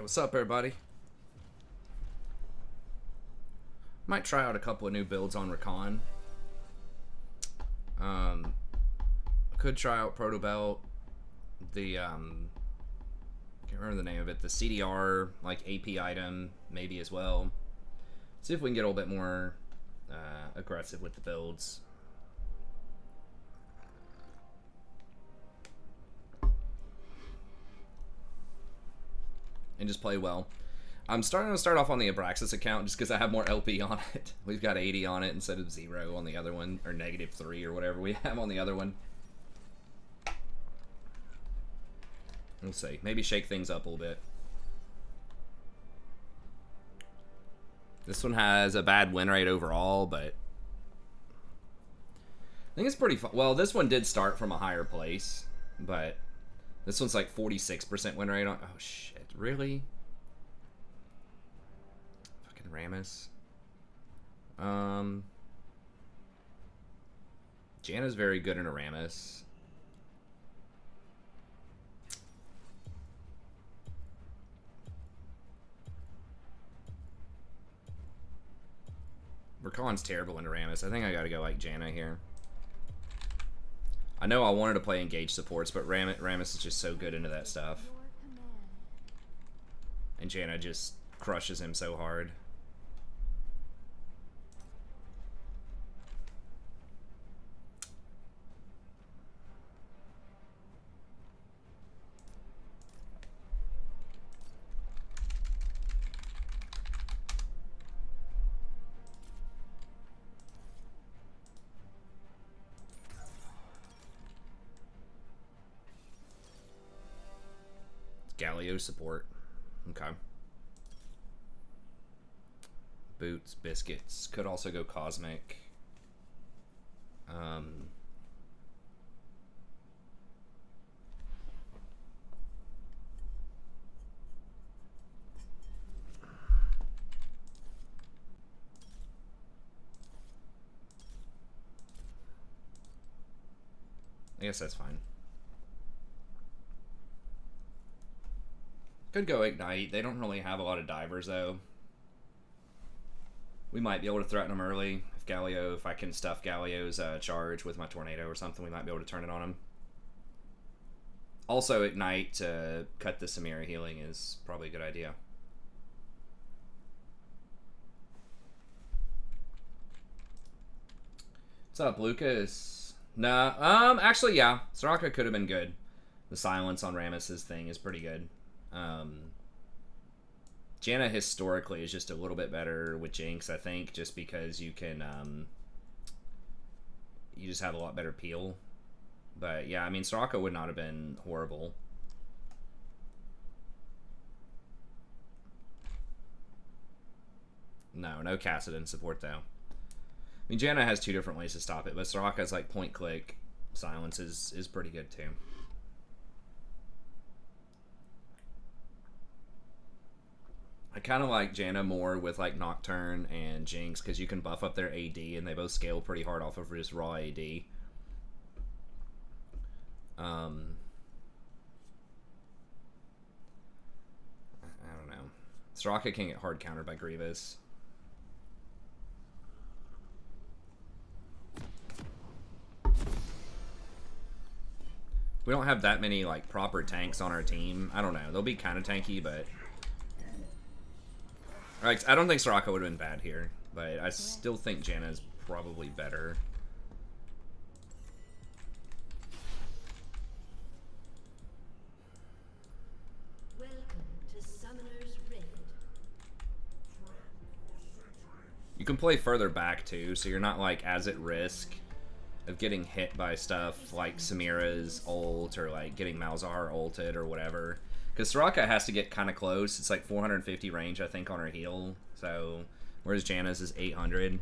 What's up, everybody? Might try out a couple of new builds on Rakan. Could try out Proto Belt. The can't remember the name of it. The CDR like AP item maybe as well. See if we can get a little bit more aggressive with the builds. And just play well. I'm starting to start off on the Abraxas account just because I have more LP on it. We've got 80 on it instead of 0 on the other one, or -3 or whatever we have on the other one. We'll see. Maybe shake things up a little bit. This one has a bad win rate overall, but I think it's pretty fun. Well, this one did start from a higher place, but this one's like 46% win rate on. Oh shit! Really? Fucking Rammus. Janna's very good in a Rammus. Rakan's terrible in Rammus. I think I gotta go like Janna here. I know I wanted to play engage supports, but Rammus is just so good into that stuff. And Janna just crushes him so hard. Galio support. Okay. Boots, biscuits. Could also go cosmic. I guess that's fine. Could go Ignite. They don't really have a lot of divers, though. We might be able to threaten them early. If I can stuff Galio's charge with my Tornado or something, we might be able to turn it on him. Also, Ignite to cut the Samira healing is probably a good idea. What's up, Lucas? Nah, actually, yeah. Soraka could have been good. The silence on Rammus's thing is pretty good. Janna historically is just a little bit better with Jinx, I think, just because you can, you just have a lot better peel. But yeah, I mean, Soraka would not have been horrible. No Kassadin support, though. I mean, Janna has 2 different ways to stop it, but Soraka's like point-click silence is pretty good, too. I kind of like Janna more with like Nocturne and Jinx because you can buff up their AD and they both scale pretty hard off of just raw AD. I don't know. Soraka can get hard countered by Grievous. We don't have that many like proper tanks on our team. I don't know. They'll be kind of tanky, but I don't think Soraka would have been bad here, but I still think Janna is probably better. Welcome to Summoner's Rift. You can play further back too, so you're not like as at risk of getting hit by stuff like Samira's ult or like getting Malzahar ulted or whatever. Because Soraka has to get kind of close. It's like 450 range, I think, on her heal. So, whereas Janna's is 800.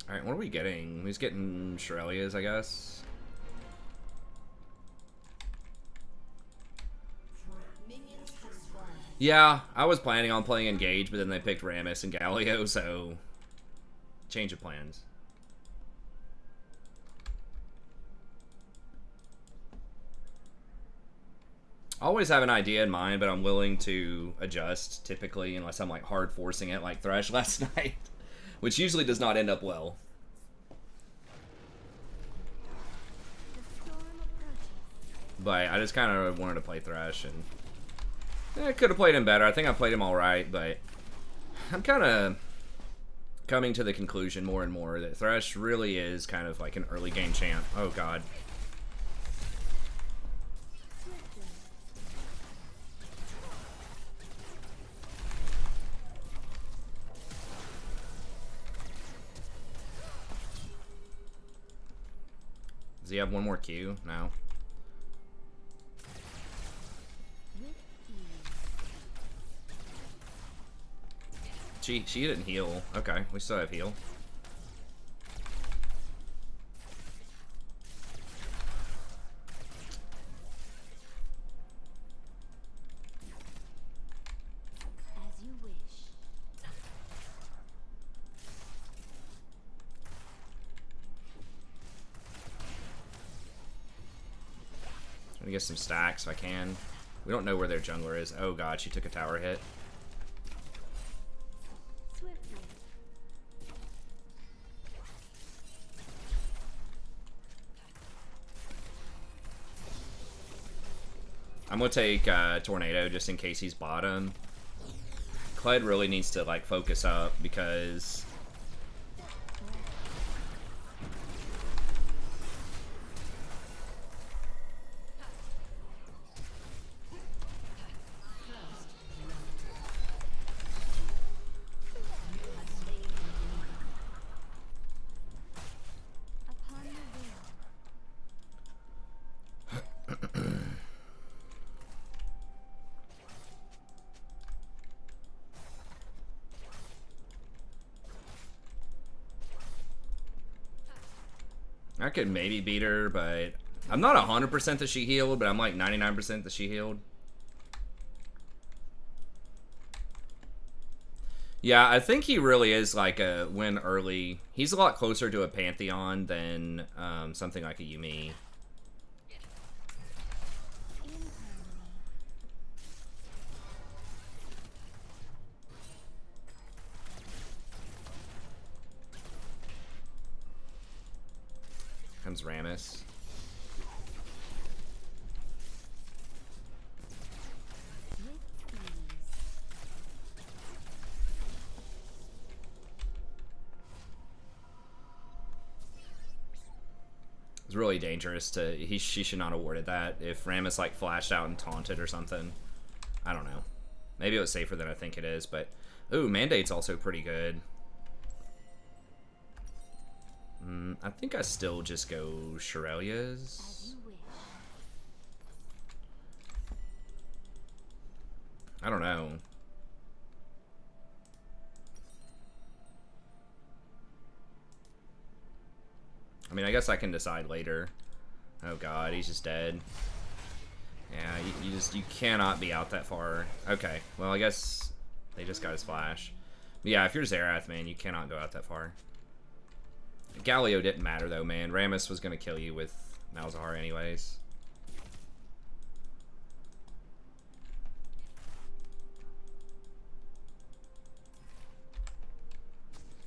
Alright, what are we getting? He's getting Shurelya's, I guess. Yeah, I was planning on playing Engage, but then they picked Rammus and Galio, so change of plans. I always have an idea in mind, but I'm willing to adjust typically, unless I'm like hard forcing it, like Thresh last night, which usually does not end up well. But I just kind of wanted to play Thresh, and I could have played him better. I think I played him all right, but I'm kind of coming to the conclusion more and more that Thresh really is kind of like an early game champ. Oh god. Does he have one more Q? No. She didn't heal. Okay, we still have heal. As you wish. Trying to get some stacks if I can. We don't know where their jungler is. Oh god, she took a tower hit. Swiftly. I'm gonna take Tornado just in case he's bottom. Kled really needs to like focus up because Upon the wheel. I could maybe beat her, but I'm not 100% that she healed, but I'm like 99% that she healed. Yeah, I think he really is like a win early. He's a lot closer to a Pantheon than something like a Yumi. Comes Rammus. It's really dangerous to... she should not have awarded that. If Rammus like flashed out and taunted or something. I don't know. Maybe it was safer than I think it is, but... Ooh, Mandate's also pretty good. I think I still just go Shirelia's. I don't know. I mean, I guess I can decide later. Oh god, he's just dead. Yeah, you cannot be out that far. Okay, well I guess they just got his flash. But yeah, if you're Xerath, man, you cannot go out that far. Galio didn't matter though, man. Rammus was gonna kill you with Malzahar anyways.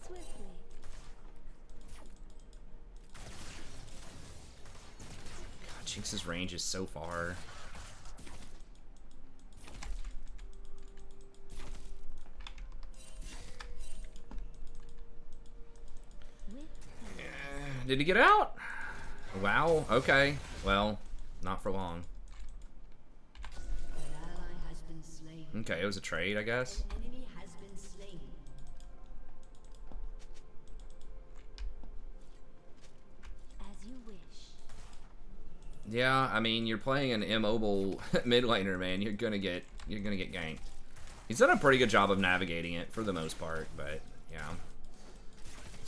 Swiftly. God, Jinx's range is so far. Did he get out? Wow, okay. Well, not for long. An ally has been slain. Okay, it was a trade, I guess. An enemy has been slain. As you wish. Yeah, I mean, you're playing an immobile mid laner, man. You're gonna get ganked. He's done a pretty good job of navigating it for the most part, but yeah.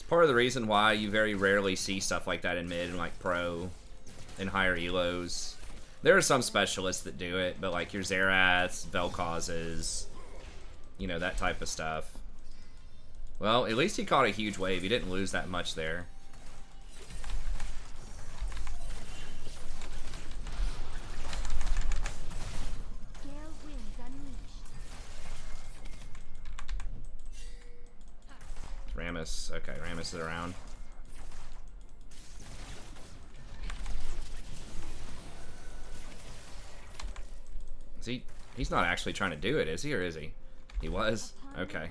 Part of the reason why you very rarely see stuff like that in mid and like pro and higher elos. There are some specialists that do it, but like your Xeraths, Vel'Kozes, you know, that type of stuff. Well, at least he caught a huge wave. He didn't lose that much there. Rammus. Okay, Rammus is around. Is he? He's not actually trying to do it, is he? Or is he? He was? Okay.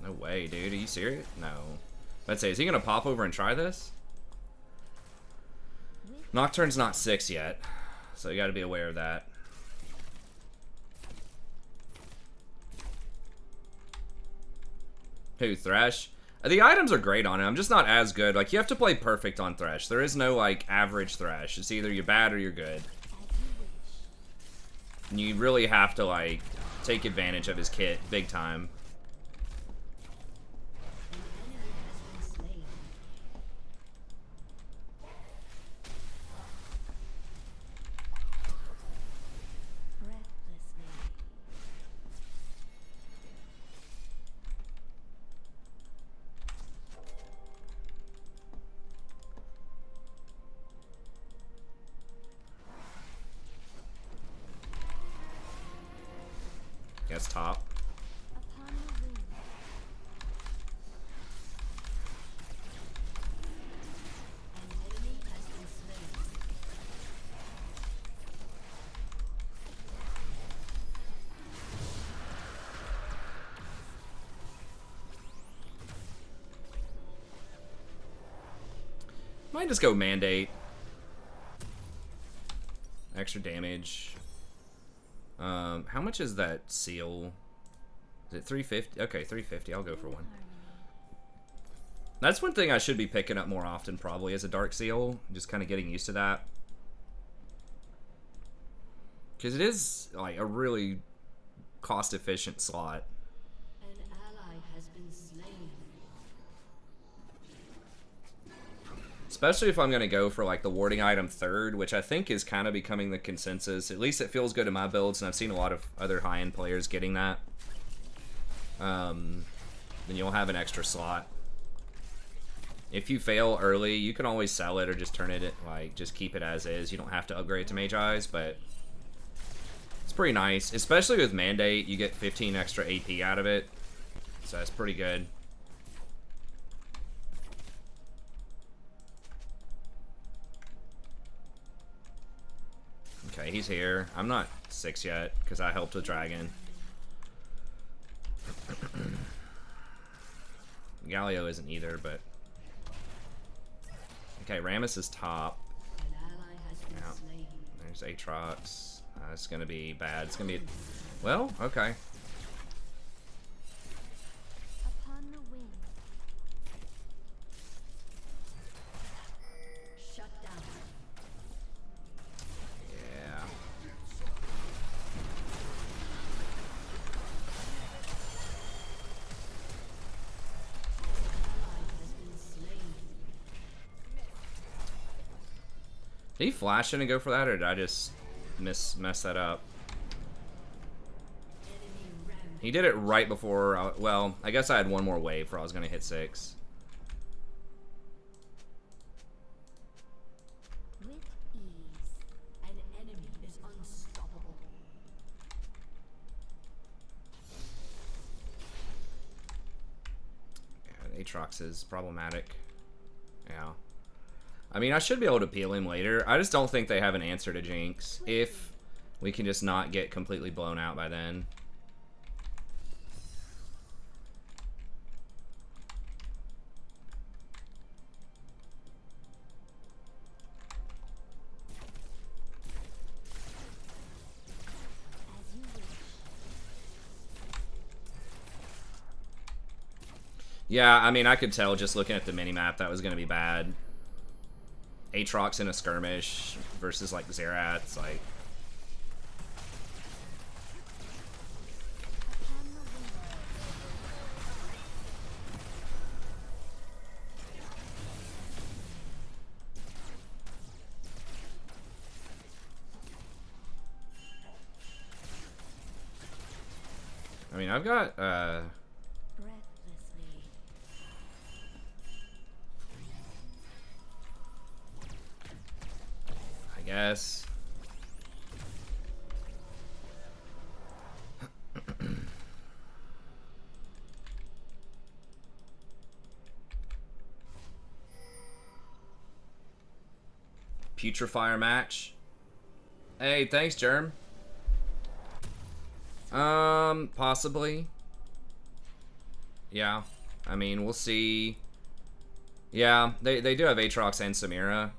No way, dude. Are you serious? No. Let's say, is he gonna pop over and try this? Nocturne's not 6 yet, so you gotta be aware of that. Who, Thresh? The items are great on it. I'm just not as good. Like, you have to play perfect on Thresh. There is no, like, average Thresh. It's either you're bad or you're good. And you really have to, like, take advantage of his kit big time. Guess top. Might just go mandate. Extra damage. How much is that seal? Is it 350? Okay, 350. I'll go for one. That's one thing I should be picking up more often, probably, as a dark seal. Just kind of getting used to that. Because it is, like, a really cost-efficient slot. An ally has been slain. Especially if I'm going to go for, like, the warding item third, which I think is kind of becoming the consensus. At least it feels good in my builds, and I've seen a lot of other high-end players getting that. Then you'll have an extra slot. If you fail early, you can always sell it or just turn it, like, just keep it as is. You don't have to upgrade to Mage Eyes, but it's pretty nice. Especially with Mandate, you get 15 extra AP out of it, so that's pretty good. Okay, he's here. I'm not 6 yet, because I helped with Dragon. Galio isn't either, but... Okay, Rammus is top. An ally has been Yeah. slain. There's Aatrox. It's gonna be bad. It's gonna be... Well, okay. Upon the wind. Shut down. Yeah. Ally has been slain. Did he flash in and go for that, or did I just mess that up? Enemy rampage. He did it right before... well, I guess I had one more wave for I was gonna hit 6. With ease. An enemy is unstoppable. Yeah, Aatrox is problematic. Yeah. I mean, I should be able to peel him later. I just don't think they have an answer to Jinx. If we can just not get completely blown out by then. As you wish. Yeah, I mean, I could tell just looking at the minimap that was going to be bad. Aatrox in a skirmish versus, like, Xerath's, like... Upon the wind. I mean, I've got, Breathlessly. guess. Putrefier match. Hey, thanks, Germ. Possibly. Yeah. I mean, we'll see. Yeah, they do have Aatrox and Samira.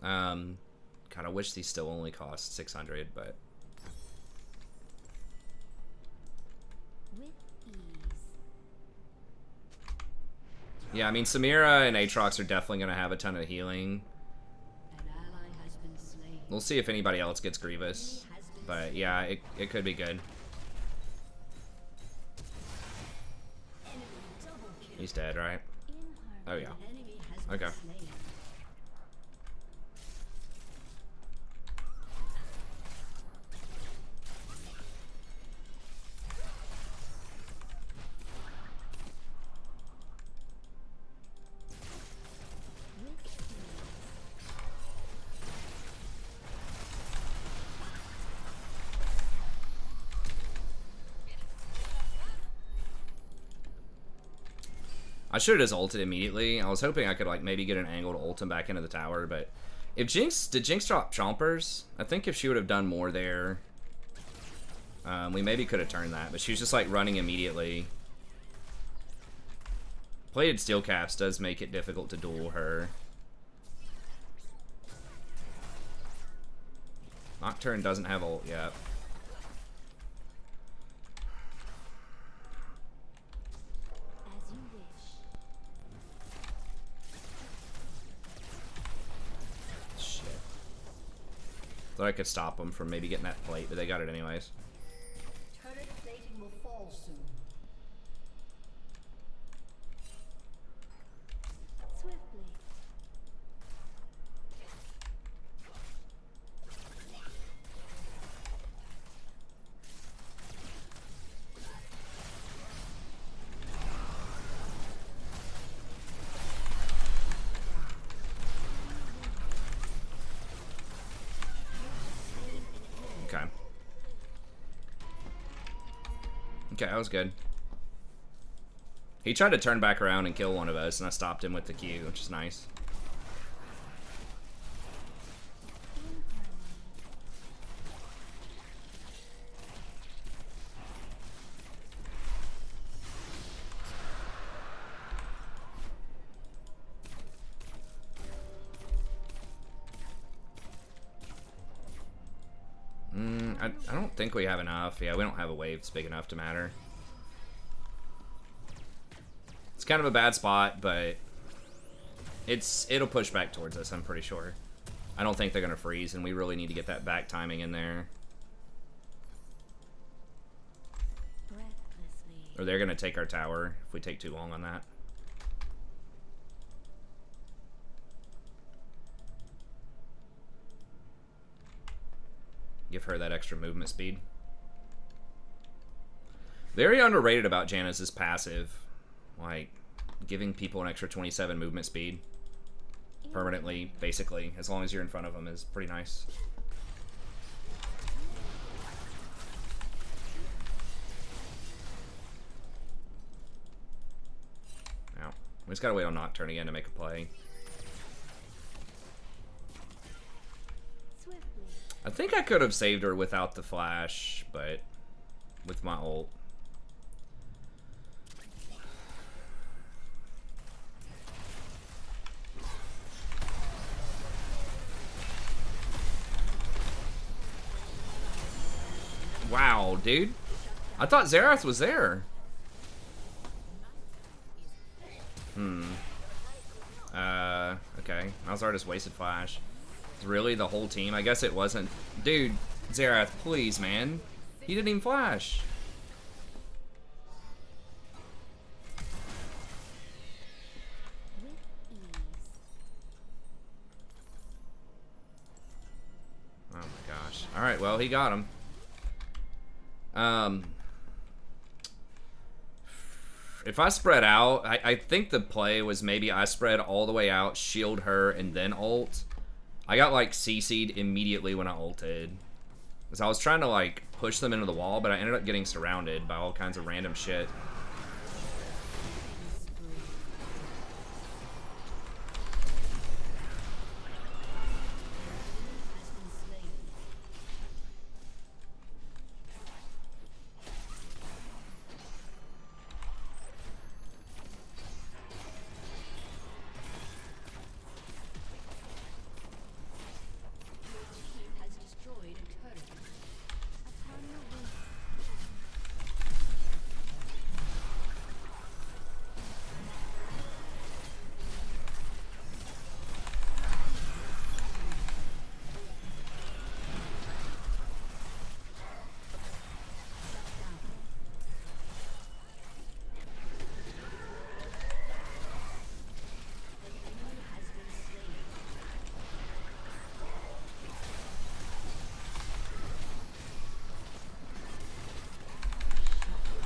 Kind of wish these still only cost 600, but With ease. yeah, I mean, Samira and Aatrox are definitely gonna have a ton of healing. An ally has been slain. We'll see if anybody else gets Grievous, but yeah, it could be good. Enemy double kill. He's dead, right? Oh yeah. An enemy has been Okay. slain. I should have just ulted immediately. I was hoping I could like maybe get an angle to ult him back into the tower, but if did Jinx drop Chompers? I think if she would have done more there, we maybe could have turned that, but she was just like running immediately. Plated steel caps does make it difficult to duel her. Nocturne doesn't have ult yet. As you wish. Shit. Thought I could stop them from maybe getting that plate, but they got it anyways. Turret plating will fall soon. Swiftly. Okay. Okay, that was good. He tried to turn back around and kill one of us, and I stopped him with the Q, which is nice. I don't think we have enough. Yeah, we don't have a wave that's big enough to matter. It's kind of a bad spot, but it'll push back towards us, I'm pretty sure. I don't think they're going to freeze, and we really need to get that back timing in there. Breathlessly. Or they're going to take our tower if we take too long on that. Give her that extra movement speed. Very underrated about Janna's passive. Like, giving people an extra 27 movement speed. Permanently, basically. As long as you're in front of them is pretty nice. Now, we just gotta wait on Nocturne again to make a play. Swiftly. I think I could have saved her without the flash, but with my ult. Wow, dude. I thought Xerath was there. Okay. Malzahar just wasted flash. Really? The whole team? I guess it wasn't. Dude, Xerath, please, man. He didn't even flash. With ease. Oh my gosh. Alright, well, he got him. If I spread out, I think the play was maybe I spread all the way out, shield her, and then ult. I got like CC'd immediately when I ulted. Because I was trying to like push them into the wall, but I ended up getting surrounded by all kinds of random shit.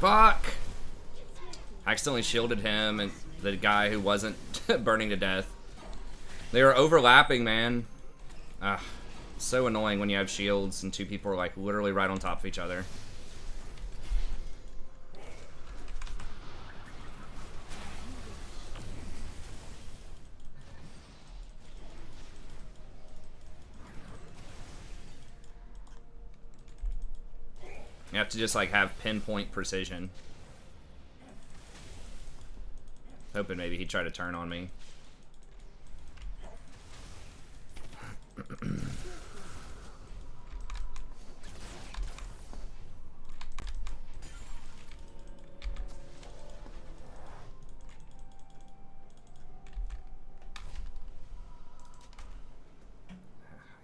Fuck! I accidentally shielded him and the guy who wasn't burning to death. They were overlapping, man. Ah, so annoying when you have shields and two people are like literally right on top of each other. You have to just like have pinpoint precision. Hoping maybe he'd try to turn on me.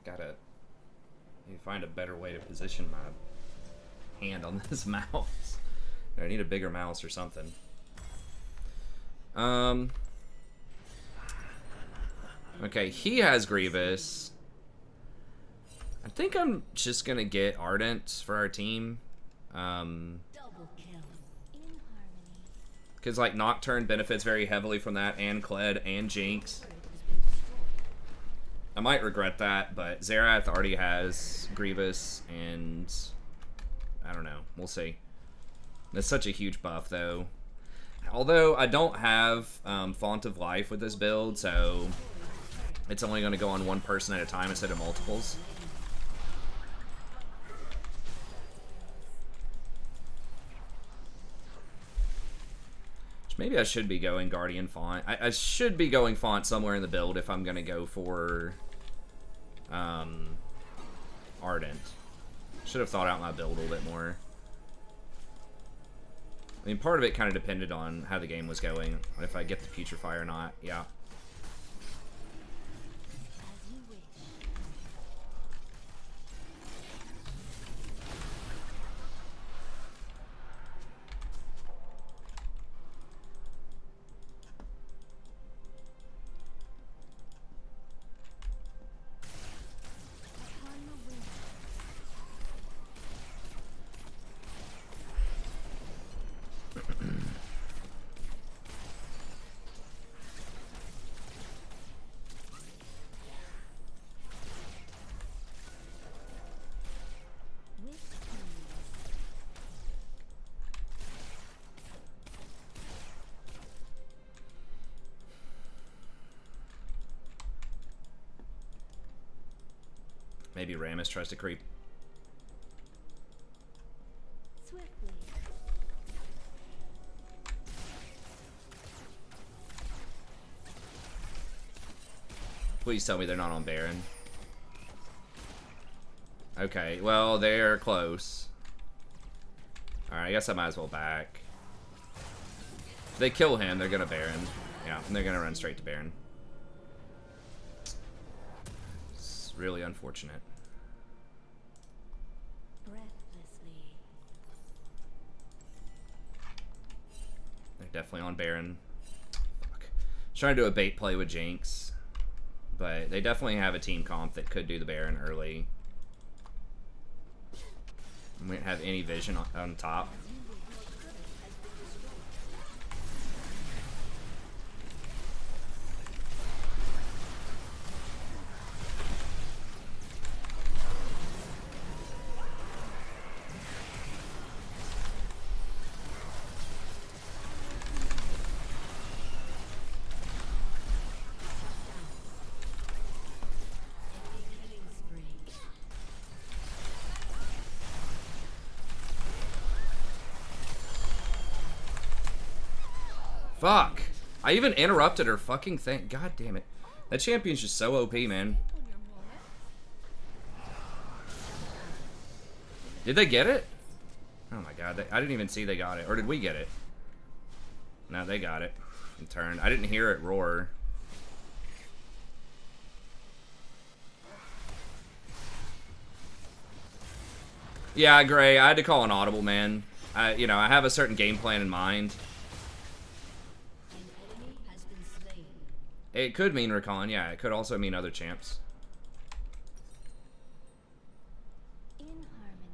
Gotta find a better way to position my hand on this mouse. I need a bigger mouse or something. Okay, he has Grievous. I think I'm just gonna get Ardent for our team. Because like Nocturne benefits very heavily from that, and Kled and Jinx. I might regret that, but Xerath already has Grievous, and I don't know. We'll see. That's such a huge buff, though. Although I don't have Font of Life with this build, so it's only going to go on one person at a time instead of multiples. Maybe I should be going Guardian Font. I should be going Font somewhere in the build if I'm going to go for Ardent. Should have thought out my build a little bit more. I mean, part of it kind of depended on how the game was going. If I get the Putrefy or not, yeah. Maybe Rammus tries to creep. Swiftly. Please tell me they're not on Baron. Okay, well, they're close. Alright, I guess I might as well back. If they kill him, they're gonna Baron. Yeah, and they're gonna run straight to Baron. It's really unfortunate. Breathlessly. They're definitely on Baron. Fuck. Trying to do a bait play with Jinx. But they definitely have a team comp that could do the Baron early. We don't have any vision on top. Fuck. I even interrupted her fucking thing. God damn it. That champion's just so OP, man. Did they get it? Oh my god. I didn't even see they got it. Or did we get it? No, they got it. And turned. I didn't hear it roar. Yeah, Gray, I had to call an audible, man. I have a certain game plan in mind. An enemy has been slain. It could mean Rakan, yeah. It could also mean other champs. In harmony.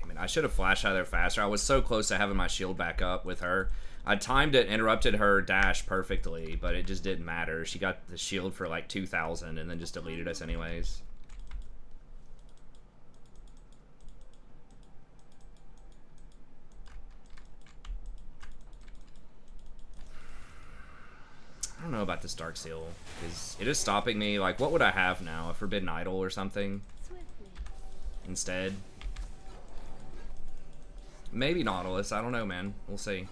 Damn it, I should have flashed out of there faster. I was so close to having my shield back up with her. I timed it, interrupted her dash perfectly, but it just didn't matter. She got the shield for like 2,000 and then just deleted us anyways. I don't know about this Dark Seal, because it is stopping me. Like, what would I have now? A Forbidden Idol or something? Swiftly. Instead? Maybe Nautilus. I don't know, man. We'll see.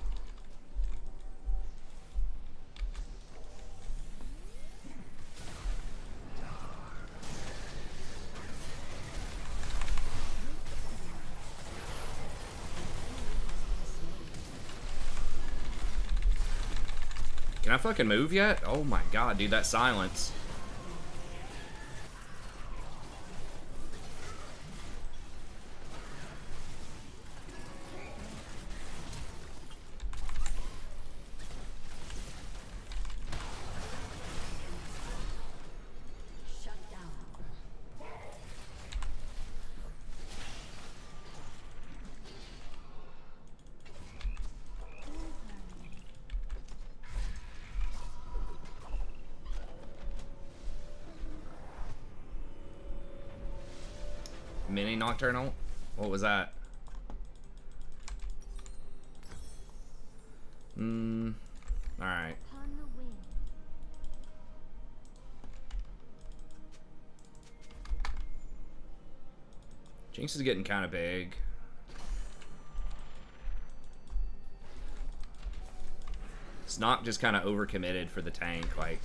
Can I fucking move yet? Oh my god, dude, that silence. Shut down. Mini Nocturnal? What was that? Alright. Upon the wing. Jinx is getting kind of big. It's not just kind of overcommitted for the tank, like.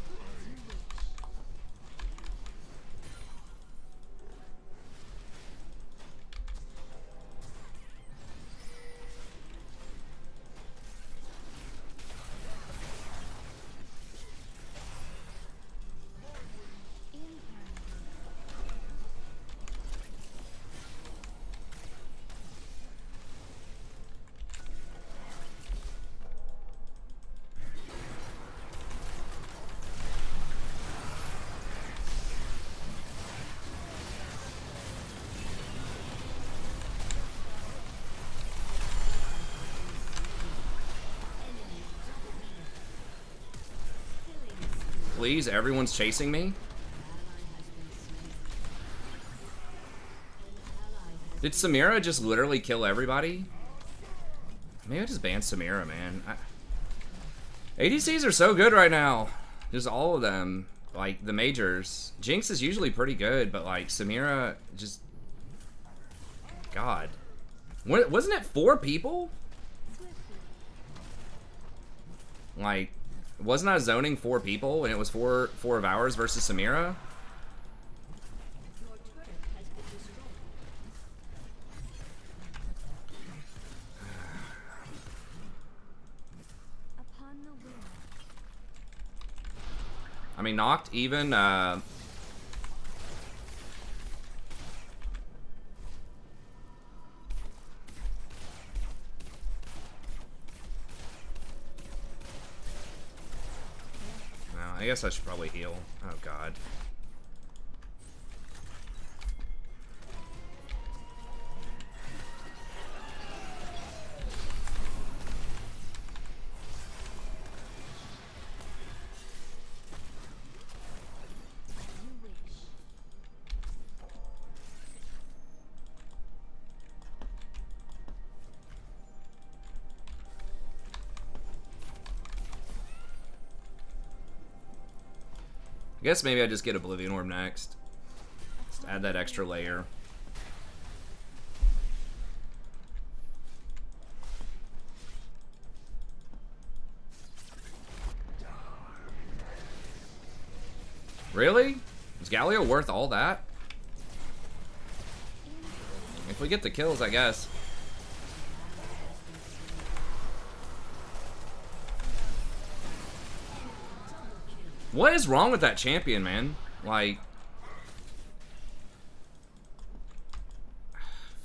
In harmony. Please, everyone's chasing me? Did Samira just literally kill everybody? Maybe I just banned Samira, man. ADCs are so good right now. Just all of them. Like, the majors. Jinx is usually pretty good, but, like, Samira just... God. Wasn't it 4 people? Like, wasn't I zoning 4 people and it was 4 of ours versus Samira? Your turret has been destroyed. Upon the wing. I mean, knocked even, I guess I should probably heal. Oh, God. You wish. I guess maybe I just get Oblivion Orb next. Just add that extra layer. Really? Is Galio worth all that? If we get the kills, I guess. What is wrong with that champion, man? Like...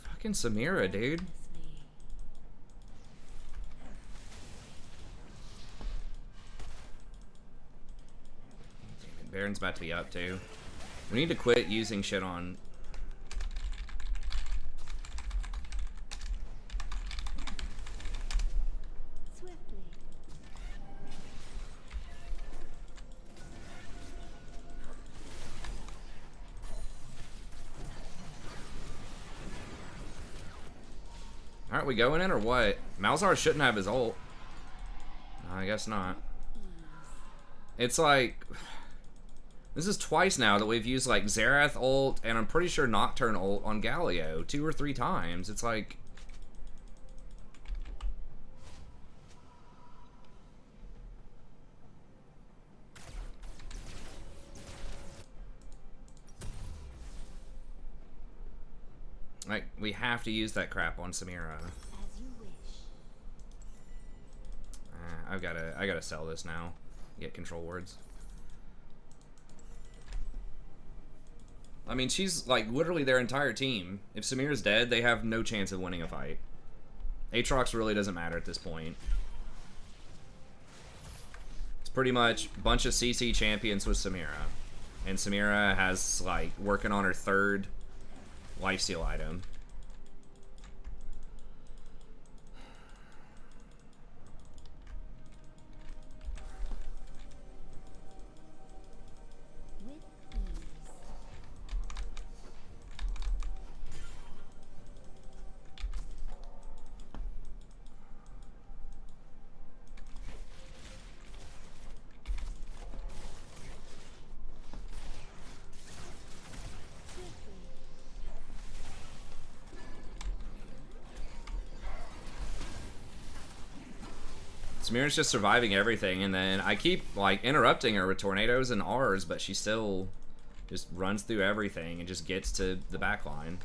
Fucking Samira, dude. Baron's about to be up, too. We need to quit using shit on... Aren't we going in or what? Malzahar shouldn't have his ult. No, I guess not. It's like... This is twice now that we've used like Xerath ult and I'm pretty sure Nocturne ult on Galio 2 or 3 times. It's like... Like, we have to use that crap on Samira. I gotta sell this now. Get control words. I mean, she's like literally their entire team. If Samira's dead, they have no chance of winning a fight. Aatrox really doesn't matter at this point. It's pretty much a bunch of CC champions with Samira. And Samira has like working on her 3rd lifesteal item. Samira's just surviving everything, and then I keep like interrupting her with tornadoes and R's, but she still just runs through everything and just gets to the back line.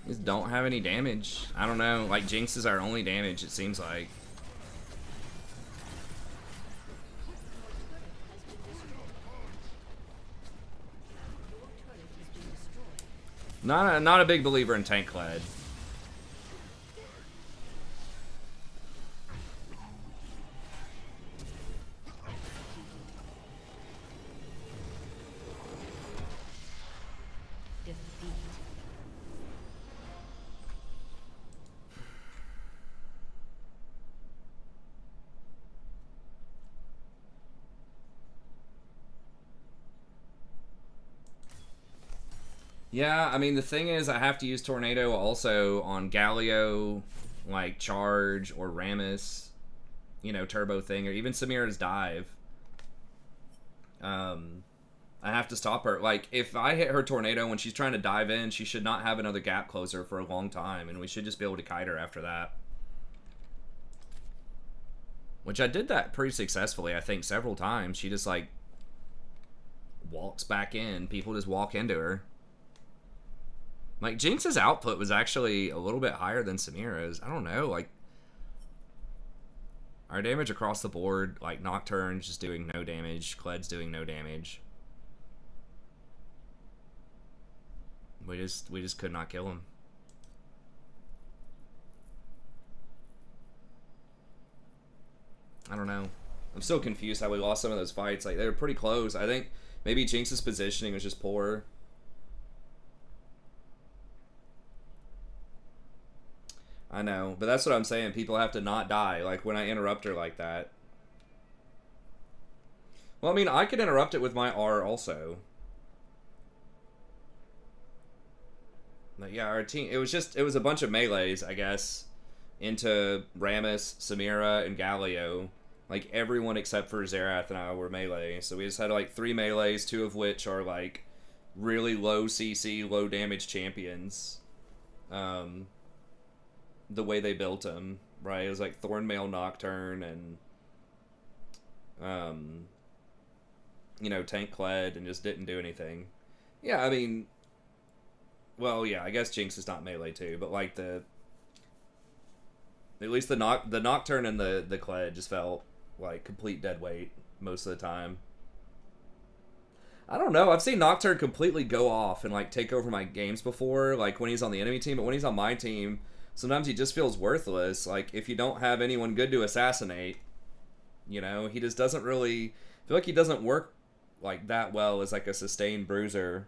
Just don't have any damage. I don't know. Like, Jinx is our only damage, it seems like. Not a big believer in tank led. Yeah, I mean, the thing is, I have to use Tornado also on Galio, like, Charge, or Rammus, you know, Turbo thing, or even Samira's Dive. I have to stop her. Like, if I hit her Tornado when she's trying to dive in, she should not have another gap closer for a long time, and we should just be able to kite her after that. Which I did that pretty successfully, I think, several times. She just, like, walks back in. People just walk into her. Like, Jinx's output was actually a little bit higher than Samira's. I don't know, like... Our damage across the board, like, Nocturne's just doing no damage, Kled's doing no damage. We just could not kill him. I don't know. I'm still confused how we lost some of those fights. Like, they were pretty close. I think maybe Jinx's positioning was just poor. I know, but that's what I'm saying. People have to not die. Like when I interrupt her like that. Well, I mean, I could interrupt it with my R also. But yeah, our team, it was a bunch of melees, I guess, into Rammus, Samira, and Galio. Like everyone except for Xerath and I were melee. So we just had like 3 melees, 2 of which are like really low CC, low damage champions. The way they built them, right? It was like Thornmail Nocturne and Tank Kled, and just didn't do anything. Yeah, I mean, well, yeah, I guess Jinx is not melee too, but like at least the Nocturne and the Kled just felt like complete dead weight most of the time. I don't know. I've seen Nocturne completely go off and like take over my games before, like when he's on the enemy team, but when he's on my team, sometimes he just feels worthless. Like if you don't have anyone good to assassinate, he just doesn't really feel like he doesn't work like that well as like a sustained bruiser.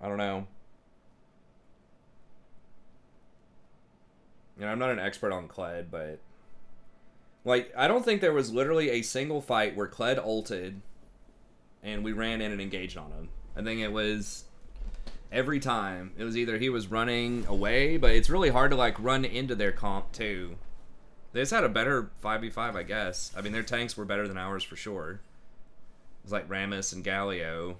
I don't know. I'm not an expert on Kled, but like I don't think there was literally a single fight where Kled ulted and we ran in and engaged on him. I think it was every time it was either he was running away, but it's really hard to like run into their comp too. They just had a better 5v5, I guess. I mean, their tanks were better than ours for sure. It was like Rammus and Galio.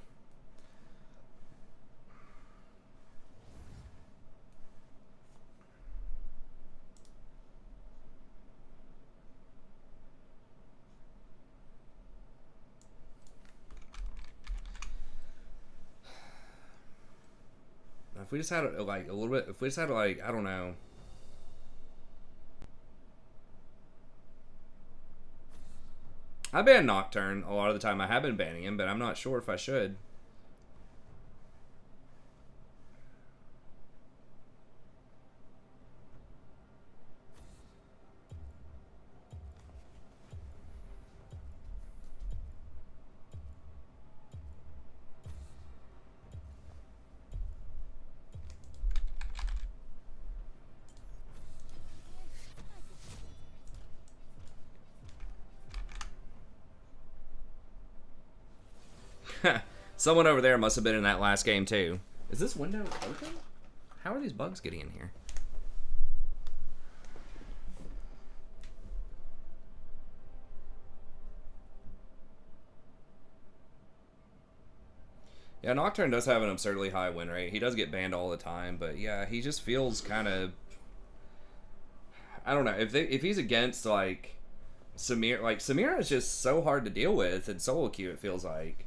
If we just had like a little bit, if we just had like, I don't know. I ban Nocturne a lot of the time. I have been banning him, but I'm not sure if I should. Someone over there must have been in that last game too. Is this window open? How are these bugs getting in here? Yeah, Nocturne does have an absurdly high win rate. He does get banned all the time, but yeah, he just feels kind of... I don't know. If he's against, like, Samira is just so hard to deal with in solo queue, it feels like.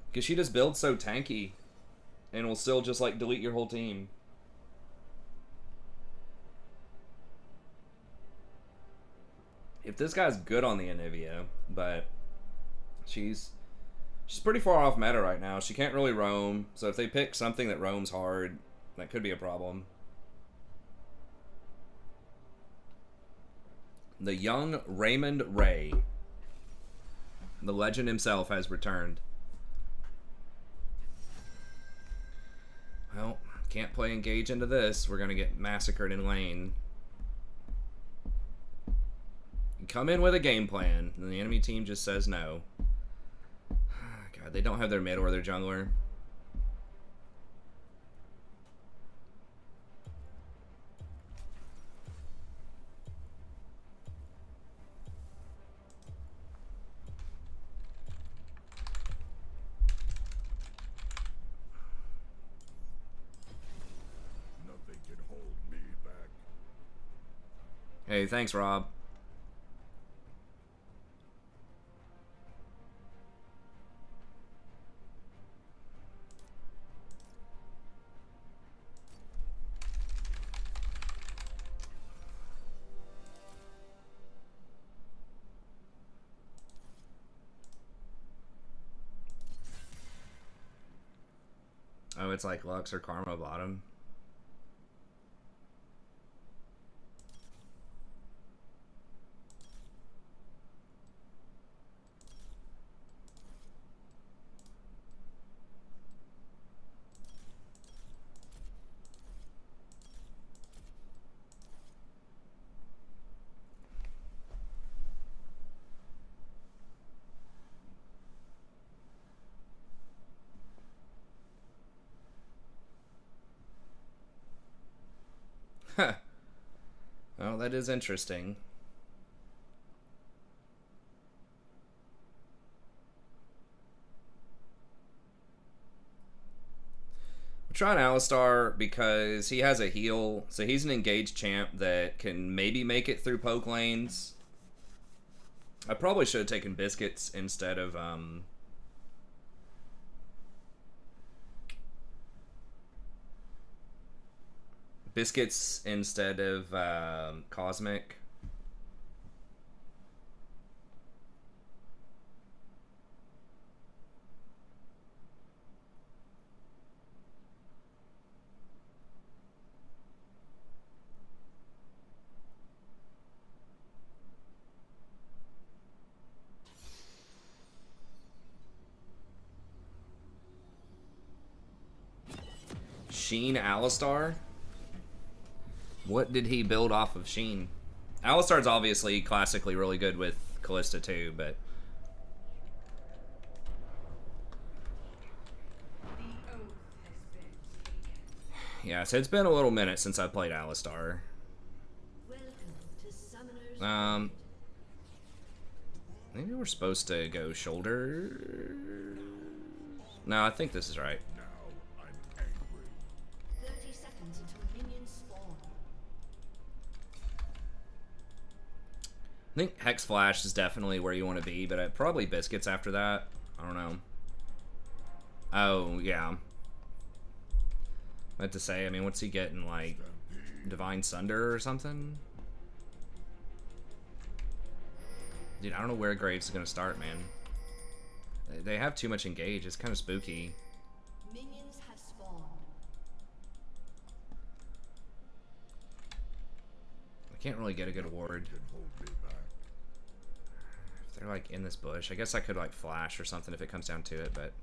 Because she just builds so tanky and will still just, like, delete your whole team. If this guy's good on the Anivia, but she's pretty far off meta right now. She can't really roam, so if they pick something that roams hard, that could be a problem. The young Raymond Ray. The legend himself has returned. Well, can't play engage into this. We're going to get massacred in lane. You come in with a game plan, and the enemy team just says no. God, they don't have their mid or their jungler. Nothing can hold me back. Hey, thanks, Rob. Oh, it's like Lux or Karma bottom. Well, that is interesting. I'm trying Alistar because he has a heal, so he's an engaged champ that can maybe make it through poke lanes. I probably should have taken Biscuits instead of Cosmic. Sheen Alistar? What did he build off of Sheen? Alistar's obviously classically really good with Callista too, but... Yeah, so it's been a little minute since I played Alistar. Maybe we're supposed to go shoulder... No, I think this is right. Now I'm angry. 30 seconds until minions spawn. I think Hex Flash is definitely where you want to be, but probably Biscuits after that. I don't know. Oh, yeah. I had to say, I mean, what's he getting, like, Divine Sunder or something? Dude, I don't know where Graves is going to start, man. They have too much engage. It's kind of spooky. Minions have spawned. I can't really get a good ward. Can hold me back. If they're, like, in this bush. I guess I could, like, flash or something if it comes down to it, but...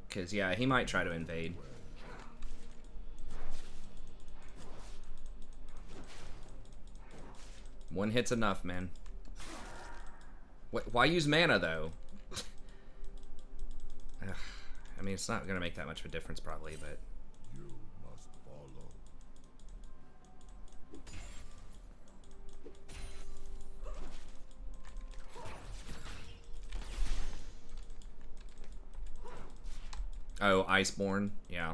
Because, yeah, he might try to invade. One hit's enough, man. Why use mana, though? I mean, it's not going to make that much of a difference, probably, but... You must follow. Oh, Iceborne? Yeah.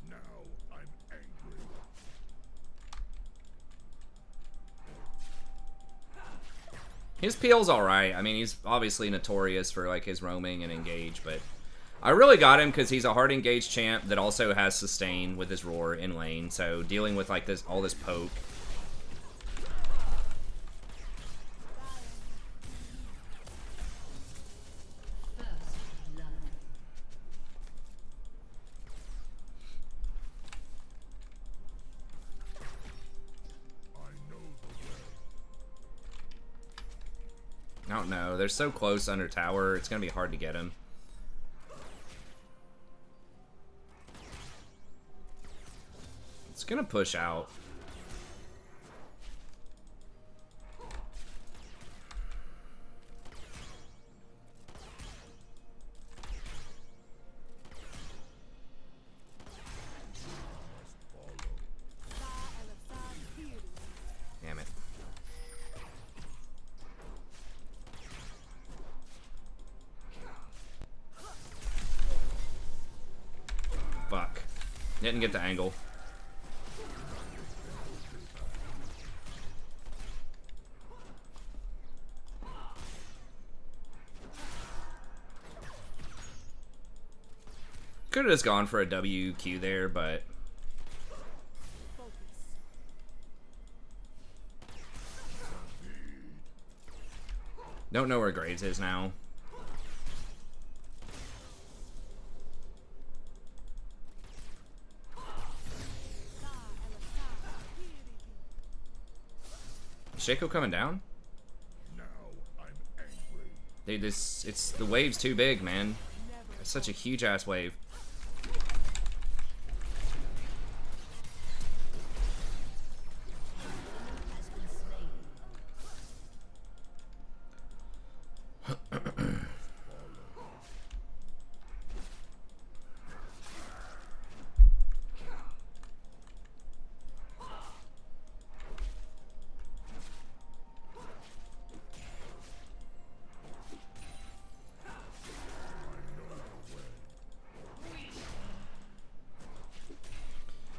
Now I'm angry. His peel's alright. I mean, he's obviously notorious for, like, his roaming and engage, but... I really got him because he's a hard engaged champ that also has sustain with his roar in lane, so dealing with, like, this all this poke... I don't know. They're so close under tower. It's going to be hard to get him. It's going to push out. Damn it. Fuck. Didn't get the angle. Could have just gone for a WQ there, but... Don't know where Graves is now. Shaco coming down? Now I'm angry. Dude, it's the wave's too big, man. It's such a huge ass wave.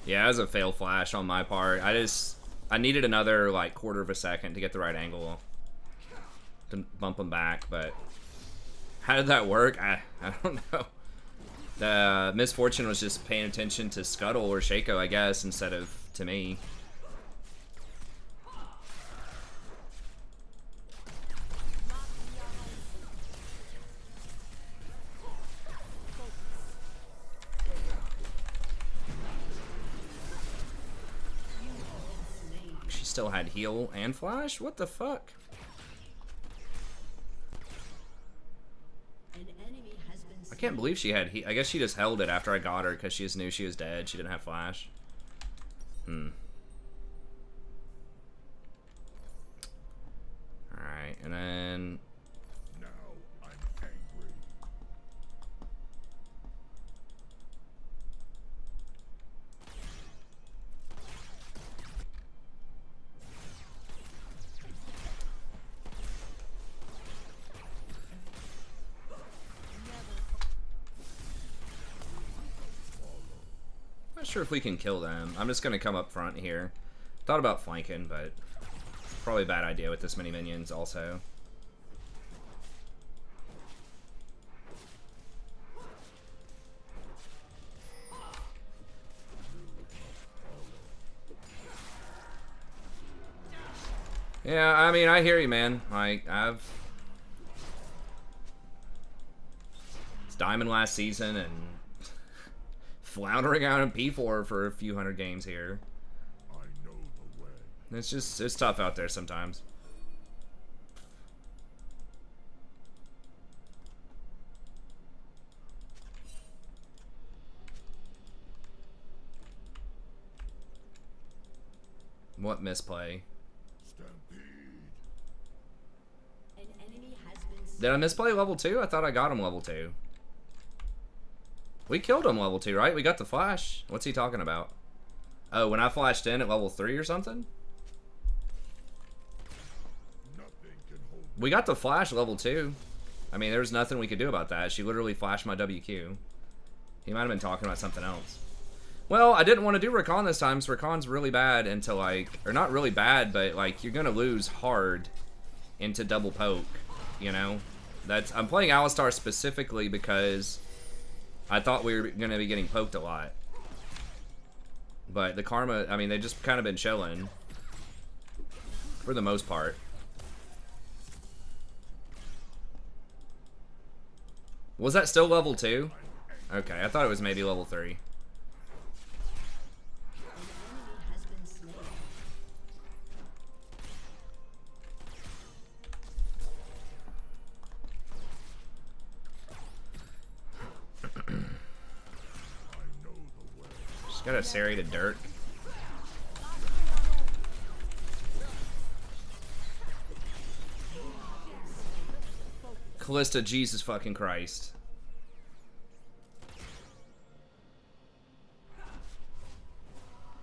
Yeah, it was a fail flash on my part. I needed another like quarter of a second to get the right angle to bump him back, but how did that work? I don't know. The misfortune was just paying attention to Scuttle or Shaco, I guess, instead of to me. She still had heal and flash? What the fuck? An enemy has been I can't believe she had I guess she just held it after I got her because she just knew she was dead. She didn't have flash. Alright, and then... Now I'm angry. Not sure if we can kill them. I'm just gonna come up front here. Thought about flanking, but probably a bad idea with this many minions also. Yeah, I mean, I hear you, man. Like, it's Diamond last season and floundering out in P4 for a few hundred games here. I know the way. It's tough out there sometimes. What misplay? Stampede. An enemy has been Did I misplay level 2? I thought I got him level 2. We killed him level 2, right? We got the flash. What's he talking about? Oh, when I flashed in at level 3 or something? Nothing can hold me. We got the flash level 2. I mean, there's nothing we could do about that. She literally flashed my WQ. He might have been talking about something else. Well, I didn't want to do Rakan this time, so Rakan's really bad into, like... Or not really bad, but, like, you're gonna lose hard into double poke, you know? I'm playing Alistar specifically because I thought we were gonna be getting poked a lot. But the Karma, I mean, they just kind of been chilling. For the most part. Was that still level 2? Okay, I thought it was maybe level 3. has been slain. I know the way. Just got a serrated dirt. Callista, Jesus fucking Christ.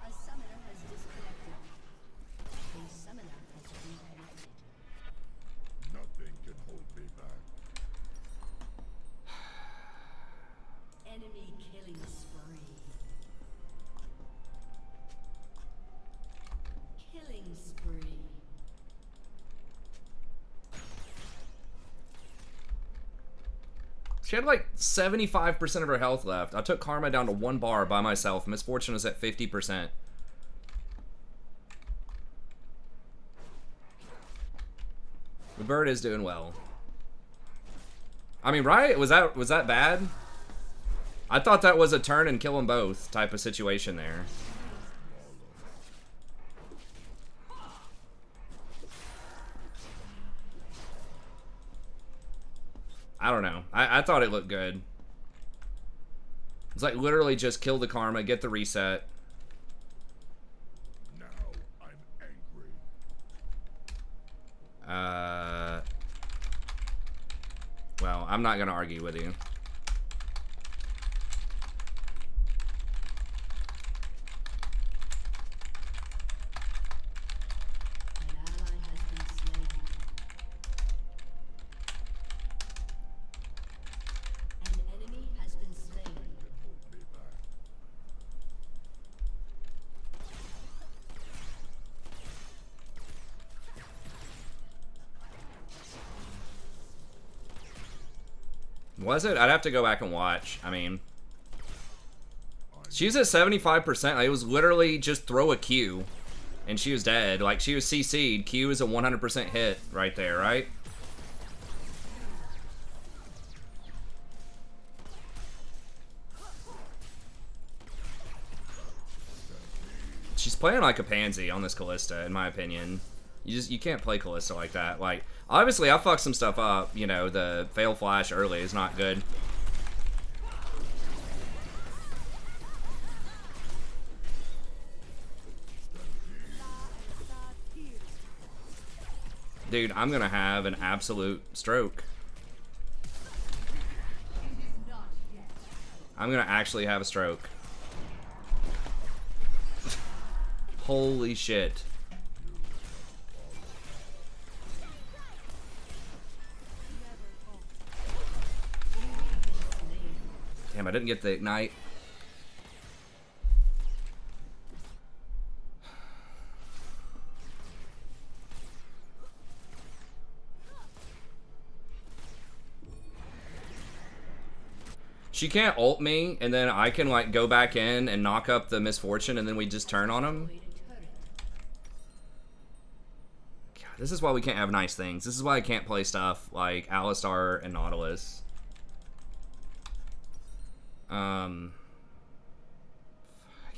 A summoner has disconnected. A summoner has reconnected. Nothing can hold me back. Enemy killing spree. Killing spree. She had like 75% of her health left. I took Karma down to 1 bar by myself. Misfortune was at 50%. The bird is doing well. I mean, right? Was that bad? I thought that was a turn and kill them both type of situation there. I don't know. I thought it looked good. It's like literally just kill the Karma, get the reset. Now I'm angry. Well, I'm not gonna argue with you. An ally has been slain. An enemy has been slain. Can hold me back. Was it? I'd have to go back and watch. I mean, she's at 75%. It was literally just throw a Q, and she was dead. Like, she was CC'd. Q is a 100% hit right there, right? She's playing like a pansy on this Callista, in my opinion. You can't play Callista like that. Like, obviously, I fucked some stuff up. You know, the fail flash early is not good. Dude, I'm gonna have an absolute stroke. I'm gonna actually have a stroke. Holy shit. Damn, I didn't get the ignite. She can't ult me, and then I can, like, go back in and knock up the misfortune, and then we just turn on him. God, this is why we can't have nice things. This is why I can't play stuff like Alistar and Nautilus.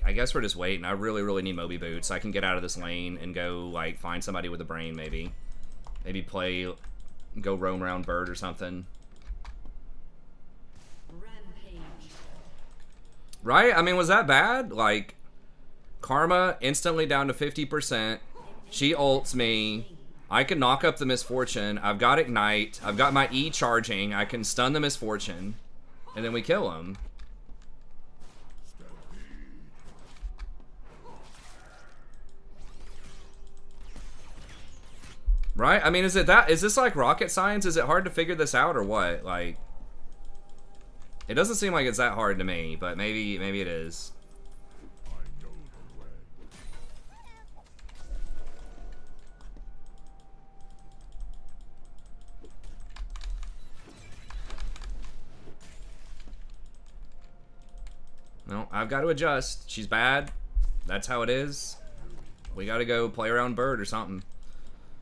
I guess we're just waiting. I really, really need Moby Boots. I can get out of this lane and go, like, find somebody with a brain, maybe. Maybe play, go roam around Bird or something. Right? I mean, was that bad? Like, Karma instantly down to 50%. She ults me. I can knock up the misfortune. I've got Ignite. I've got my E charging. I can stun the misfortune. And then we kill him. Right? I mean, is this like rocket science? Is it hard to figure this out or what? Like, it doesn't seem like it's that hard to me, but maybe it is. I know the way. No, I've got to adjust. She's bad. That's how it is. We got to go play around Bird or something.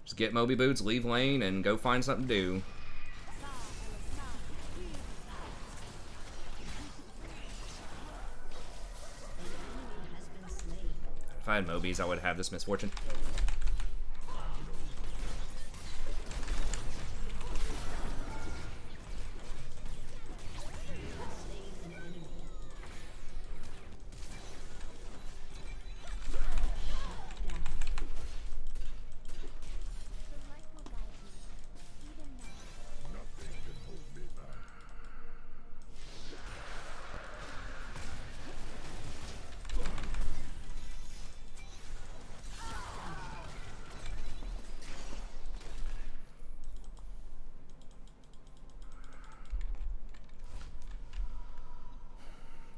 Just get Moby Boots, leave lane, and go find something to do. If I had Mobies, I would have this misfortune.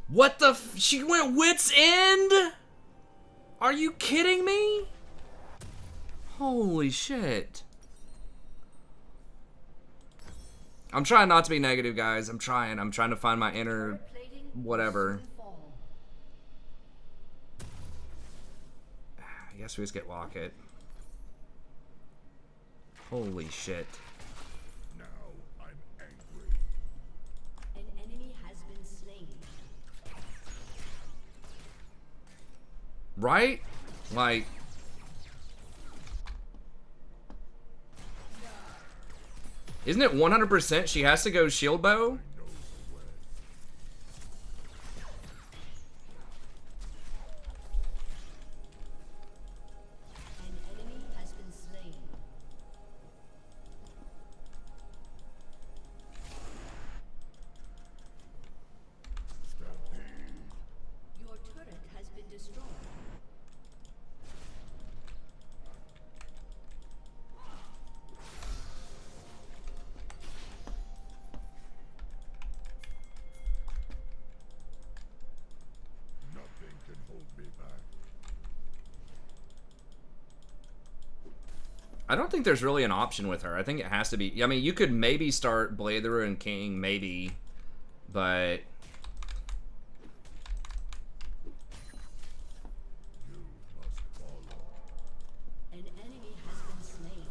What the f- She went Wit's End? Are you kidding me? Holy shit. I'm trying not to be negative, guys. I'm trying to find my inner whatever. I guess we just get Locket. Holy shit. Now I'm angry. An enemy has been slain. Right? Like, isn't it 100% she has to go shield bow? I know the way. An enemy has been slain. Stampede. Your turret has been destroyed. Nothing can hold me back. I don't think there's really an option with her. I think it has to be. I mean, you could maybe start Blade the Ruined King, maybe, but You must follow. An enemy has been slain.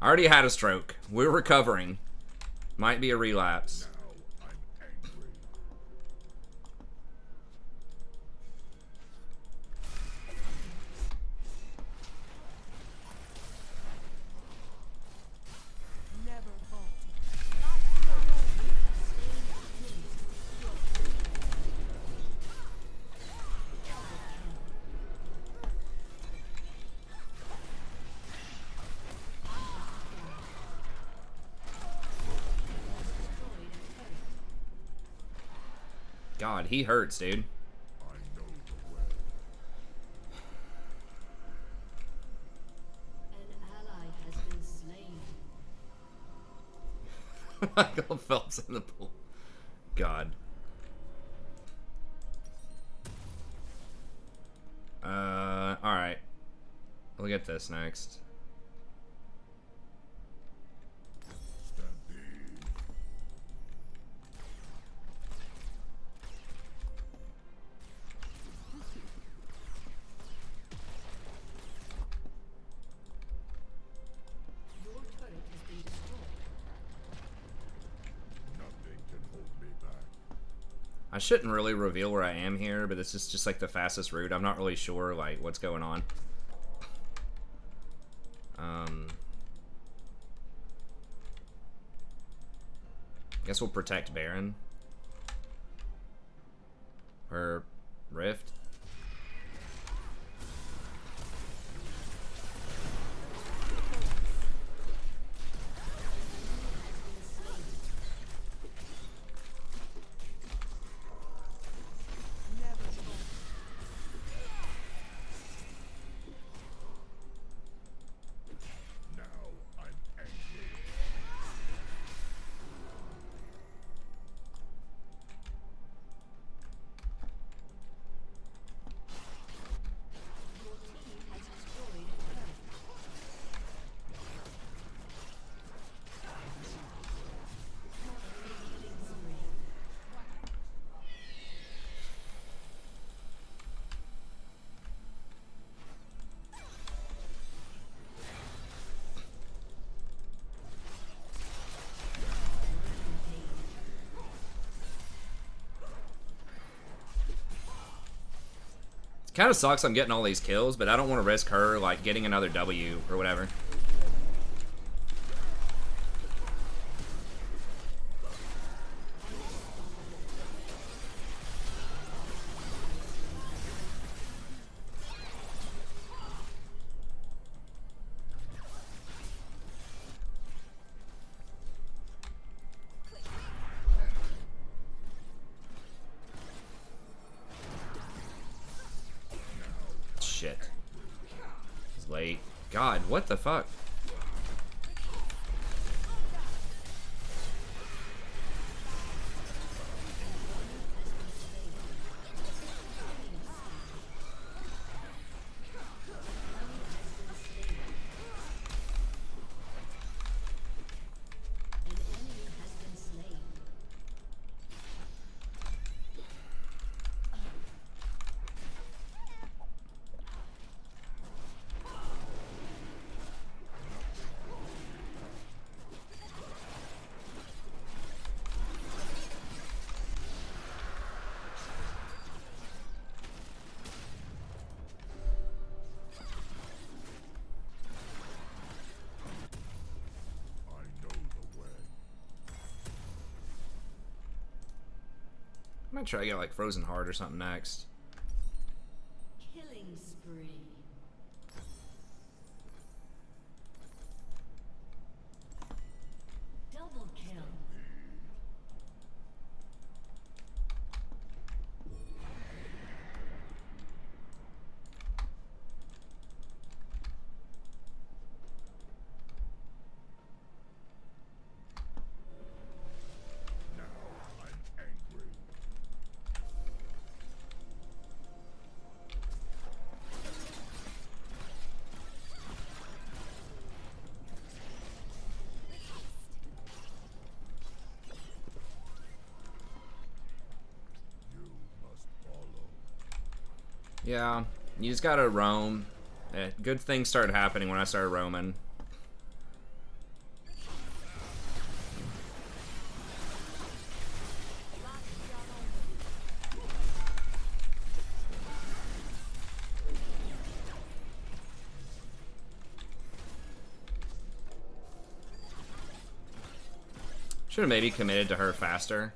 I already had a stroke. We're recovering. Might be a relapse. Now I'm angry. Never falter. God, he hurts, dude. I know the way. An ally has been slain. Michael Phelps in the pool. God. Alright. We'll get this next. Stampede. Your turret has been destroyed. Nothing can hold me back. I shouldn't really reveal where I am here, but this is just like the fastest route. I'm not really sure like what's going on. Guess we'll protect Baron. Or Rift. Now I'm angry. Your team has destroyed a turret. Killing spree. It kind of sucks I'm getting all these kills, but I don't want to risk her like getting another W or whatever. Shit. It's late. God, what the fuck? An enemy has been slain. I know the way. I might try to get like Frozen Heart or something next. Killing spree. Double kill. Now I'm angry. Yeah, you just gotta roam. Good things started happening when I started roaming. Should have maybe committed to her faster.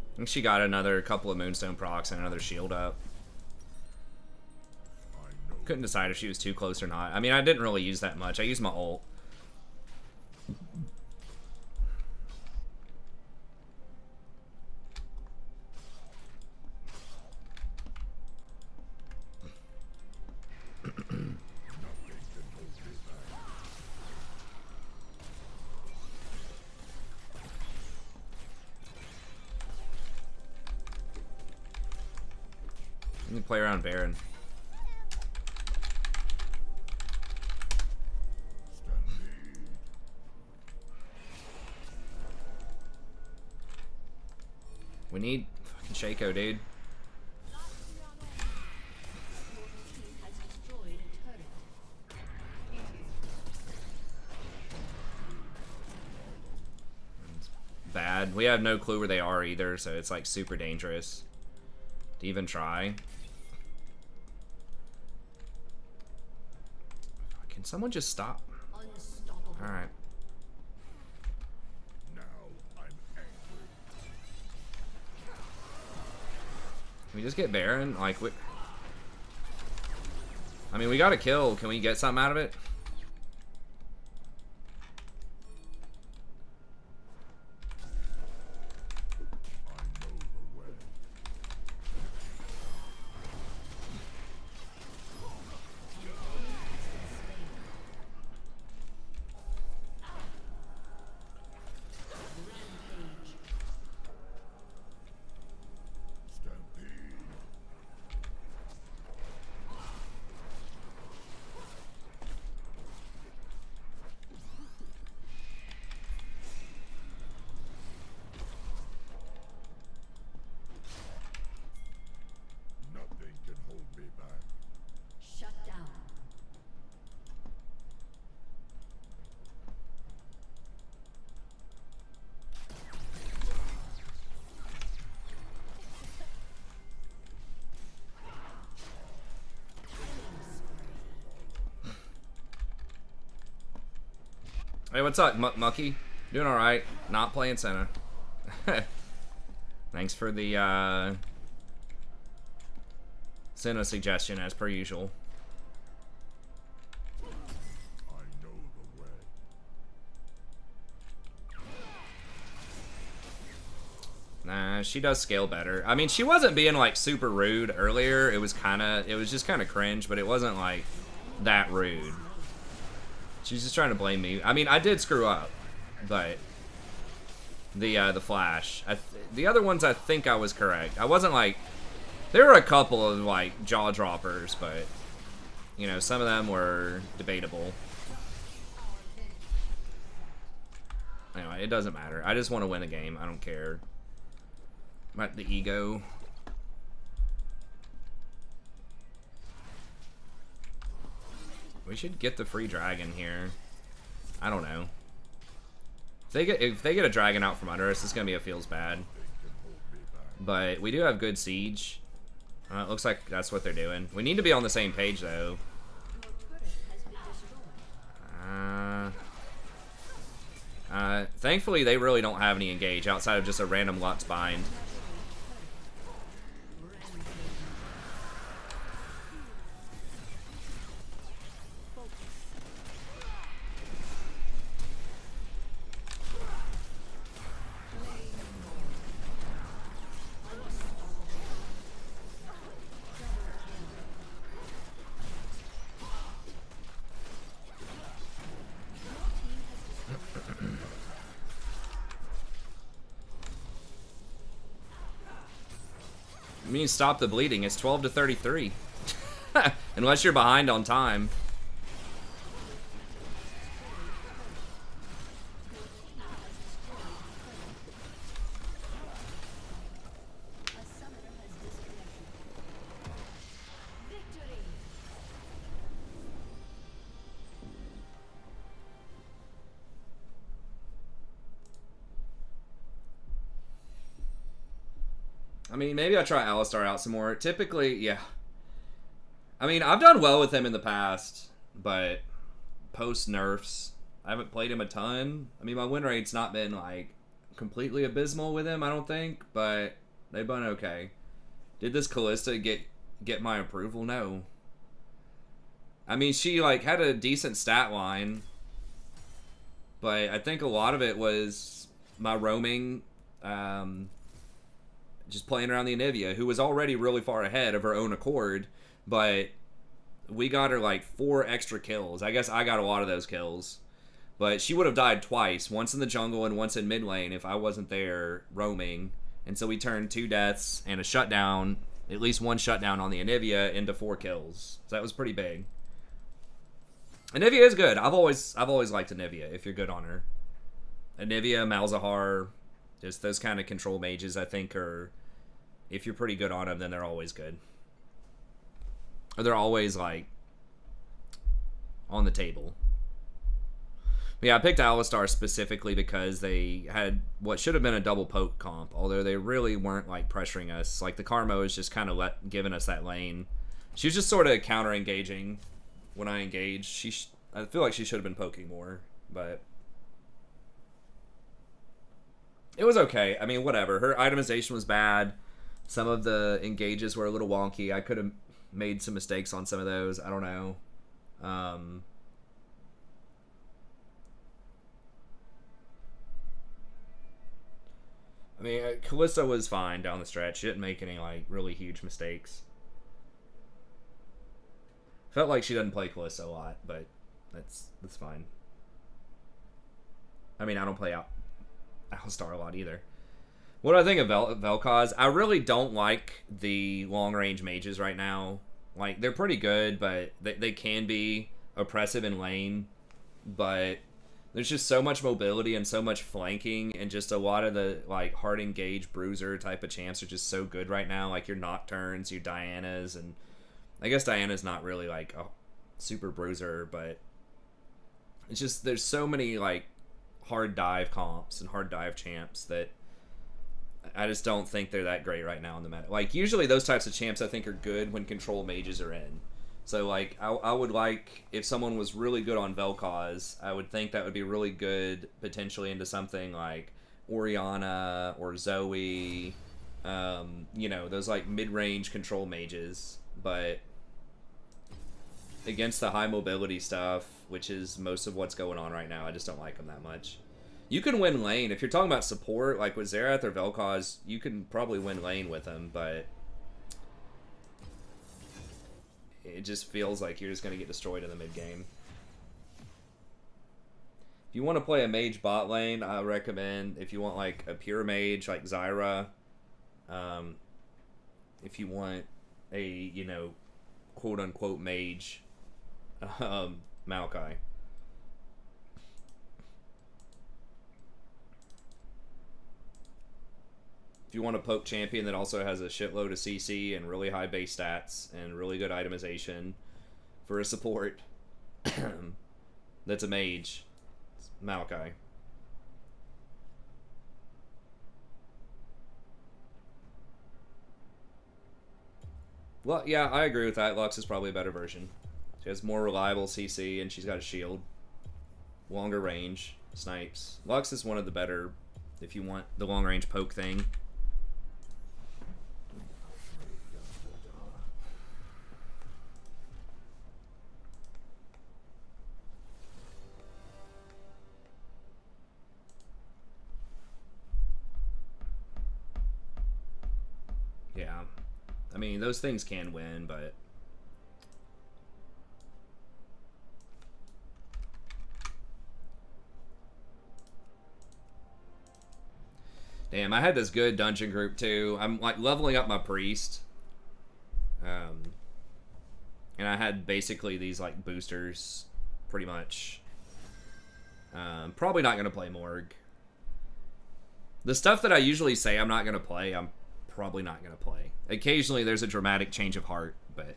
I think she got another couple of Moonstone procs and another shield up. Couldn't decide if she was too close or not. I mean, I didn't really use that much. I used my ult. Let me play around Baron. We need fucking Shaco, dude. It's bad. We have no clue where they are either, so it's like super dangerous to even try. Can someone just stop? Alright. Can we just get Baron? Like, I mean, we got a kill. Can we get something out of it? Hey, what's up, Mucky? Doing alright. Not playing Senna. Thanks for the Senna suggestion, as per usual. I know the way. Nah, she does scale better. I mean, she wasn't being like super rude earlier. It was just kind of cringe, but it wasn't like that rude. She's just trying to blame me. I mean, I did screw up, but the flash. The other ones, I think I was correct. I wasn't like, there were a couple of like jaw droppers, but you know, some of them were debatable. Anyway, it doesn't matter. I just want to win the game. I don't care about the ego. We should get the free dragon here. I don't know. If they get a dragon out from under us, it's gonna be a feels bad. But we do have good siege. It looks like that's what they're doing. We need to be on the same page though. Thankfully, they really don't have any engage outside of just a random Lutz bind. I mean, stop the bleeding. It's 12 to 33. Unless you're behind on time. I mean, maybe I try Alistar out some more. Typically, yeah. I mean, I've done well with him in the past, but post nerfs, I haven't played him a ton. I mean, my win rate's not been like completely abysmal with him, I don't think, but they've been okay. Did this Callista get my approval? No. I mean, she like had a decent stat line, but I think a lot of it was my roaming, just playing around the Anivia, who was already really far ahead of her own accord, but we got her like 4 extra kills. I guess I got a lot of those kills, but she would have died twice, once in the jungle and once in mid lane if I wasn't there roaming. And so we turned 2 deaths and a shutdown, at least 1 shutdown on the Anivia, into 4 kills. So that was pretty big. Anivia is good. I've always liked Anivia if you're good on her. Anivia, Malzahar, just those kind of control mages, I think, are, if you're pretty good on them, then they're always good. Or they're always like on the table. But yeah, I picked Alistar specifically because they had what should have been a double poke comp, although they really weren't like pressuring us. Like the Karmo is just kind of giving us that lane. She was just sort of counter engaging when I engaged. I feel like she should have been poking more, but it was okay. I mean, whatever. Her itemization was bad. Some of the engages were a little wonky. I could have made some mistakes on some of those. I don't know. I mean, Callisto was fine down the stretch. She didn't make any like really huge mistakes. Felt like she doesn't play Callisto a lot, but that's fine. I mean, I don't play Alistar a lot either. What do I think of Vel'Koz? I really don't like the long-range mages right now. Like, they're pretty good, but they can be oppressive in lane. But there's just so much mobility and so much flanking, and just a lot of the, like, hard engage bruiser type of champs are just so good right now. Like, your Nocturnes, your Dianas, and I guess Diana's not really, like, a super bruiser, but it's just, there's so many, like, hard dive comps and hard dive champs that I just don't think they're that great right now in the meta. Like, usually those types of champs I think are good when control mages are in. So, like, I would like, if someone was really good on Vel'Koz, I would think that would be really good potentially into something like Orianna or Zoe, you know, those, like, mid-range control mages. But against the high mobility stuff, which is most of what's going on right now, I just don't like them that much. You can win lane. If you're talking about support, like with Xerath or Vel'Koz, you can probably win lane with them, but it just feels like you're just going to get destroyed in the mid-game. If you want to play a mage bot lane, I recommend, if you want like a pure mage like Zyra, if you want a, you know, quote-unquote mage, Maokai. If you want a poke champion that also has a shitload of CC and really high base stats and really good itemization for a support that's a mage, it's Maokai. Well, yeah, I agree with that. Lux is probably a better version. She has more reliable CC and she's got a shield. Longer range. Snipes. Lux is one of the better if you want the long range poke thing. Yeah. I mean, those things can win, but damn, I had this good dungeon group too. I'm like leveling up my priest. And I had basically these like boosters pretty much. Probably not going to play Morg. The stuff that I usually say I'm not going to play, I'm probably not going to play. Occasionally there's a dramatic change of heart, but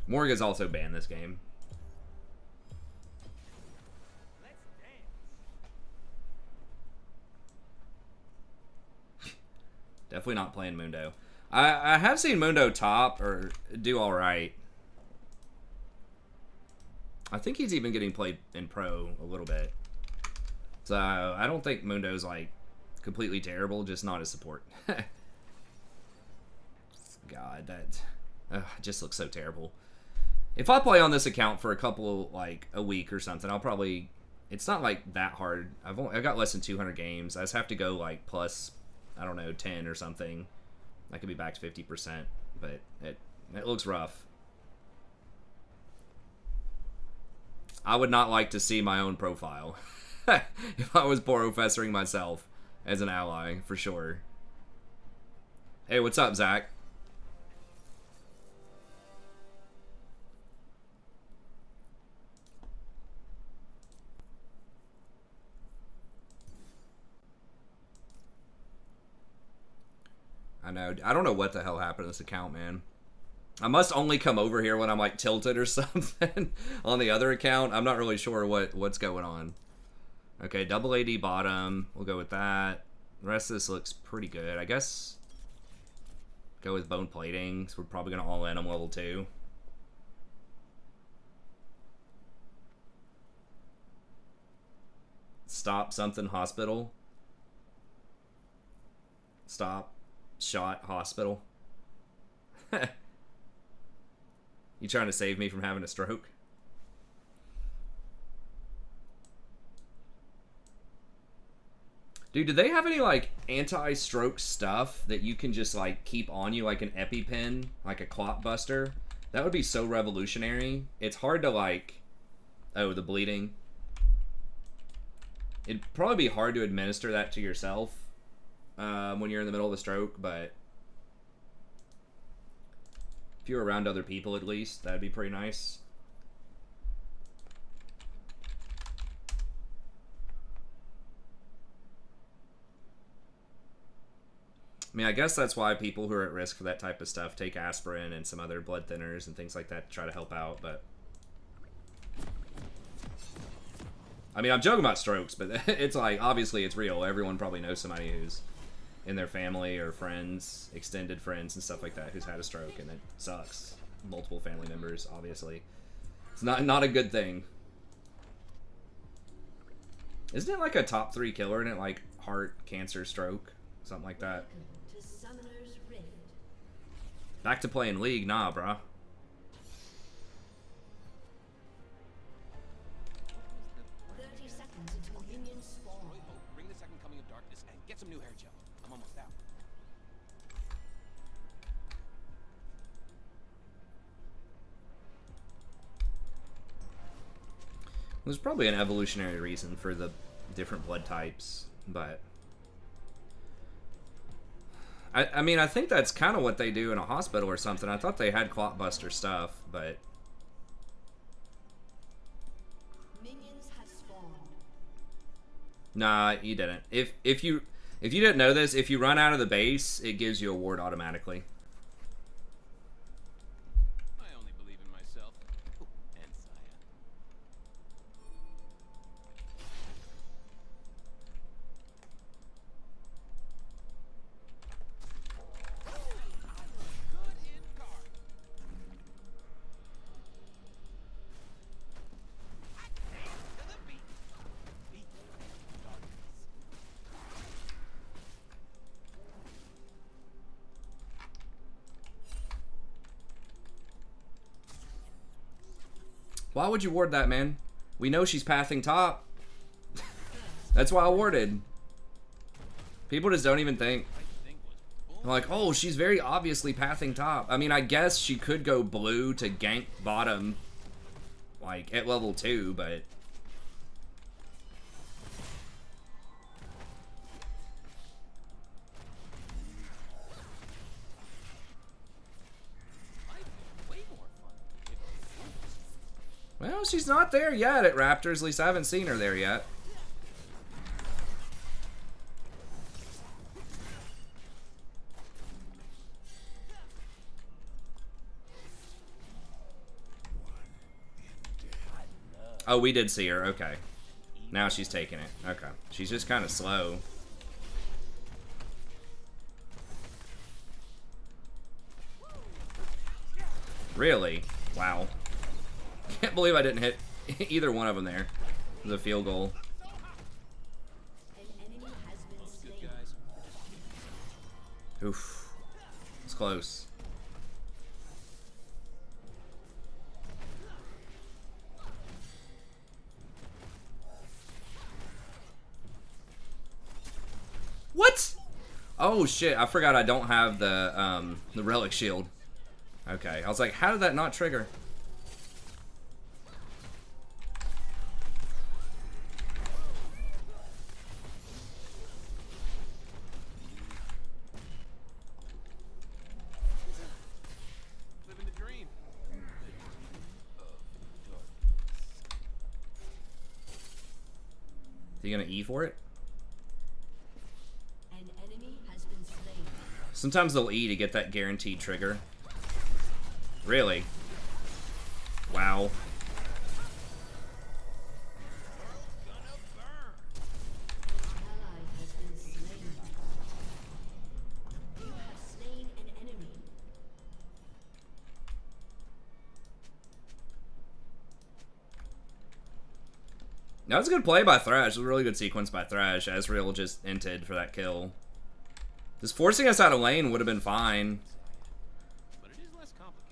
Morga's also banned this game. Definitely not playing Mundo. I have seen Mundo top or do alright. I think he's even getting played in pro a little bit. So I don't think Mundo's like completely terrible, just not as support. God, that just looks so terrible. If I play on this account for a couple, like a week or something, I'll probably. It's not like that hard. I got less than 200 games. I just have to go like plus, I don't know, 10 or something. I could be back to 50%, but it looks rough. I would not like to see my own profile if I was professoring myself as an ally, for sure. Hey, what's up, Zach? I know. I don't know what the hell happened to this account, man. I must only come over here when I'm like tilted or something on the other account. I'm not really sure what's going on. Okay, double AD bottom. We'll go with that. The rest of this looks pretty good. I guess go with bone plating. So we're probably going to all in on level 2. Stop something hospital. Stop shot hospital. You trying to save me from having a stroke? Dude, do they have any like anti-stroke stuff that you can just like keep on you, like an EpiPen, like a clot buster? That would be so revolutionary. It's hard to like, oh, the bleeding. It'd probably be hard to administer that to yourself when you're in the middle of a stroke, but if you're around other people at least, that'd be pretty nice. I mean, I guess that's why people who are at risk for that type of stuff take aspirin and some other blood thinners and things like that to try to help out, but I mean, I'm joking about strokes, but it's like, obviously it's real. Everyone probably knows somebody who's in their family or friends, extended friends and stuff like that who's had a stroke, and it sucks. Multiple family members, obviously. It's not a good thing. Isn't it like a top 3 killer in it, like heart, cancer, stroke, something like that? Back to playing League? Nah, bruh. 30 seconds until minions spawn. Bring the second coming of darkness and get some new hair gel. I'm almost out. There's probably an evolutionary reason for the different blood types, but I mean, I think that's kind of what they do in a hospital or something. I thought they had clot buster stuff, but Minions have spawned. nah, you didn't. If you didn't know this, if you run out of the base, it gives you a ward automatically. I only believe in myself. Ooh, and Saya. Good in guard. To the beat. Beat darkness. Why would you ward that, man? We know she's pathing top. That's why I warded. People just don't even think. I'm like, oh, she's very obviously pathing top. I mean, I guess she could go blue to gank bottom, like, at level 2, but Way more fun. well, she's not there yet at Raptors. At least I haven't seen her there yet. Oh, we did see her. Okay. Now she's taking it. Okay. She's just kind of slow. Really? Wow. Can't believe I didn't hit either one of them there. It was a field goal. An enemy has been slain. Good guys. Oof. It's close. What? Oh shit, I forgot I don't have the relic shield. Okay, I was like, how did that not trigger? Living the dream. Are you gonna E for it? An enemy has been slain. Sometimes they'll E to get that guaranteed trigger. Really? Wow. Ally has been slain. You have slain an enemy. That was a good play by Thresh. It was a really good sequence by Thresh. Ezreal just inted for that kill. Just forcing us out of lane would have been fine. But it is less complicated.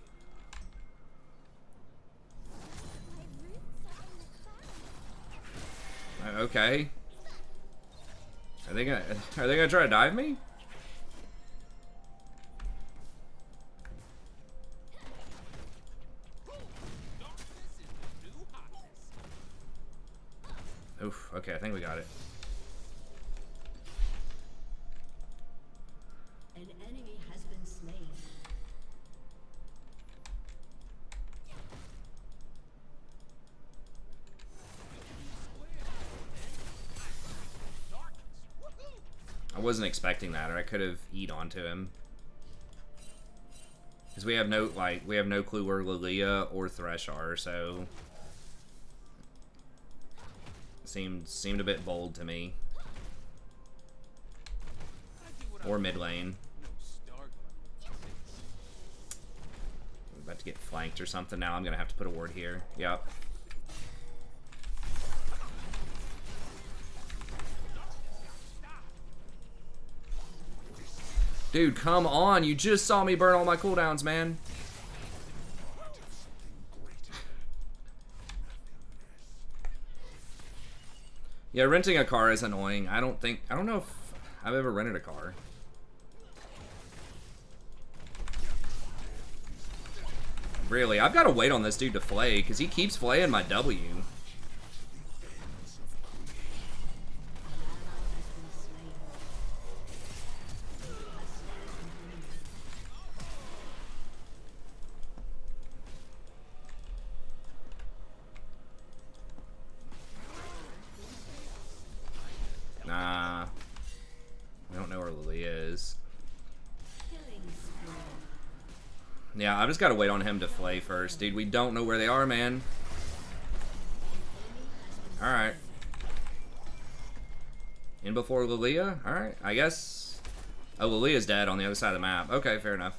Okay. Are they gonna try to dive me? Oof, okay, I think we got it. An enemy has been slain. I wasn't expecting that, or I could have eat onto him. Because we have no clue where Lilia or Thresh are, so seemed a bit bold to me. Or mid lane. I'm about to get flanked or something now. I'm gonna have to put a ward here. Yep. Dude, come on. You just saw me burn all my cooldowns, man. Yeah, renting a car is annoying. I don't know if I've ever rented a car. Really, I've got to wait on this dude to flay, because he keeps flaying my W. Nah. We don't know where Lilia is. Killing spree. Yeah, I've just got to wait on him to flay first. Dude, we don't know where they are, man. Alright. In before Lilia? Alright, I guess. Oh, Lilia's dead on the other side of the map. Okay, fair enough.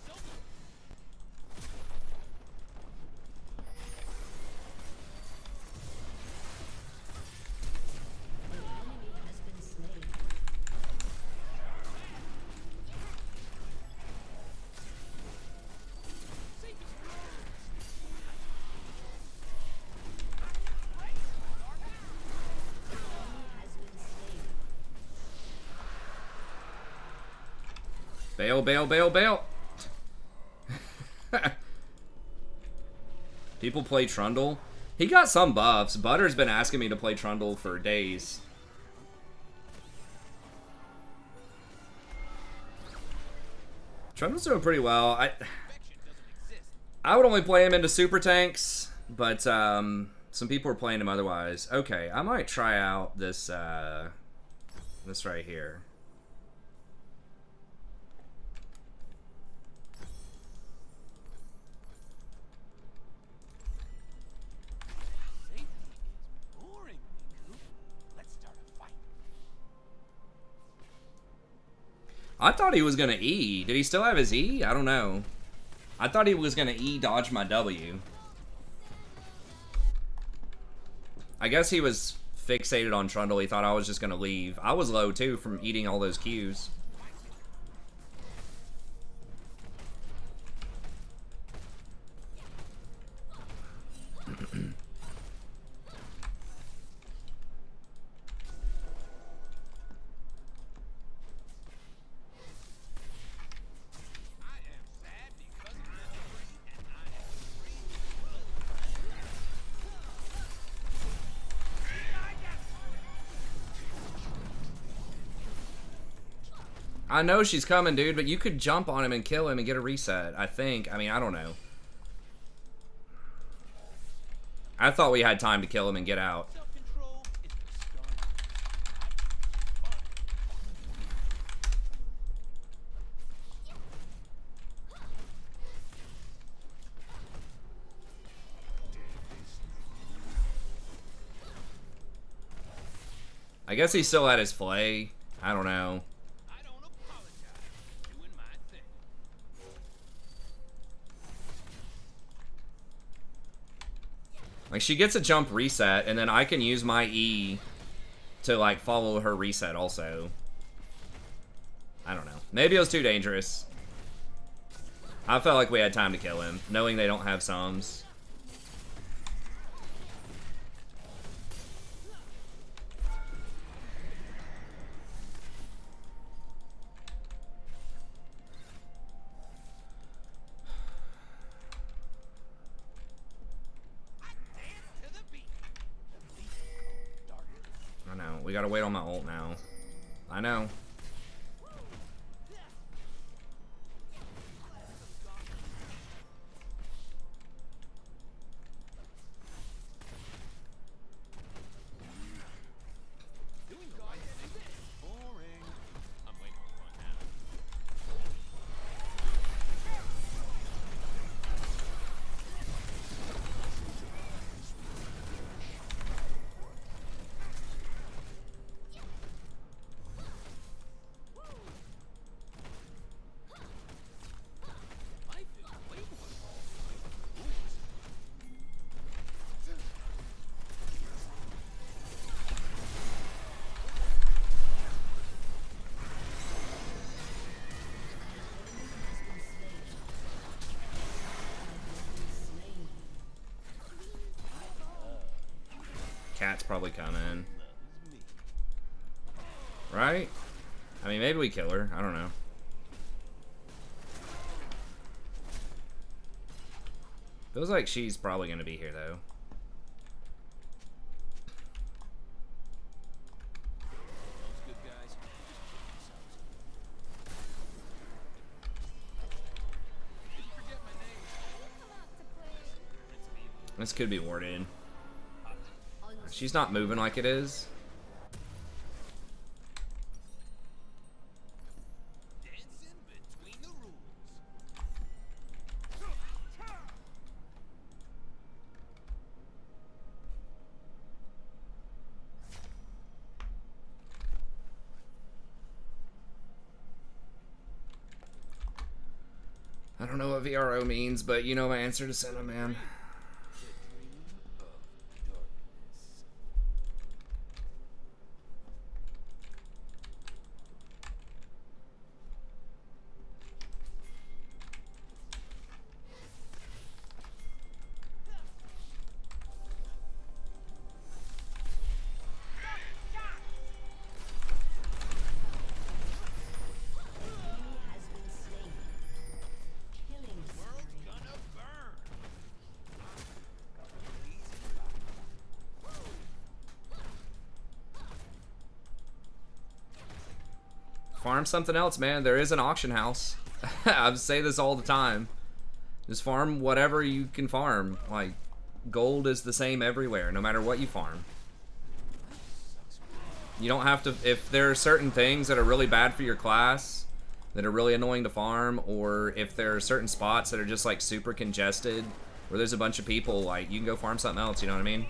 An enemy has been slain. Has been slain. Bail, bail, bail, bail. People play Trundle. He got some buffs. Butter's been asking me to play Trundle for days. Trundle's doing pretty well. I would only play him into super tanks, but some people are playing him otherwise. Okay, I might try out this this right here. I thought he was gonna E. Did he still have his E? I don't know. I thought he was gonna E dodge my W. I guess he was fixated on Trundle. He thought I was just gonna leave. I was low too from eating all those Qs. I know she's coming, dude, but you could jump on him and kill him and get a reset, I think. I mean, I don't know. I thought we had time to kill him and get out. Self-control is the start. I guess he still had his flay. I don't know. I don't apologize. Doing my thing. Like, she gets a jump reset, and then I can use my E to, like, follow her reset also. I don't know. Maybe it was too dangerous. I felt like we had time to kill him, knowing they don't have sums. I know. We gotta wait on my ult now. I know. Boring. I'm waiting for one now. Life is way more Cat's probably coming. Right? I mean, maybe we kill her. I don't know. Feels like she's probably gonna be here, though. Those good guys just kill themselves. Did you forget my name? This could be warded. She's not moving like it is. Dancing between the rules. I don't know what VRO means, but you know my answer to Senna, man. Farm something else, man. There is an auction house. I say this all the time. Just farm whatever you can farm. Like, gold is the same everywhere, no matter what you farm. You don't have to... If there are certain things that are really bad for your class, that are really annoying to farm, or if there are certain spots that are just, like, super congested, where there's a bunch of people, like, you can go farm something else, you know what I mean?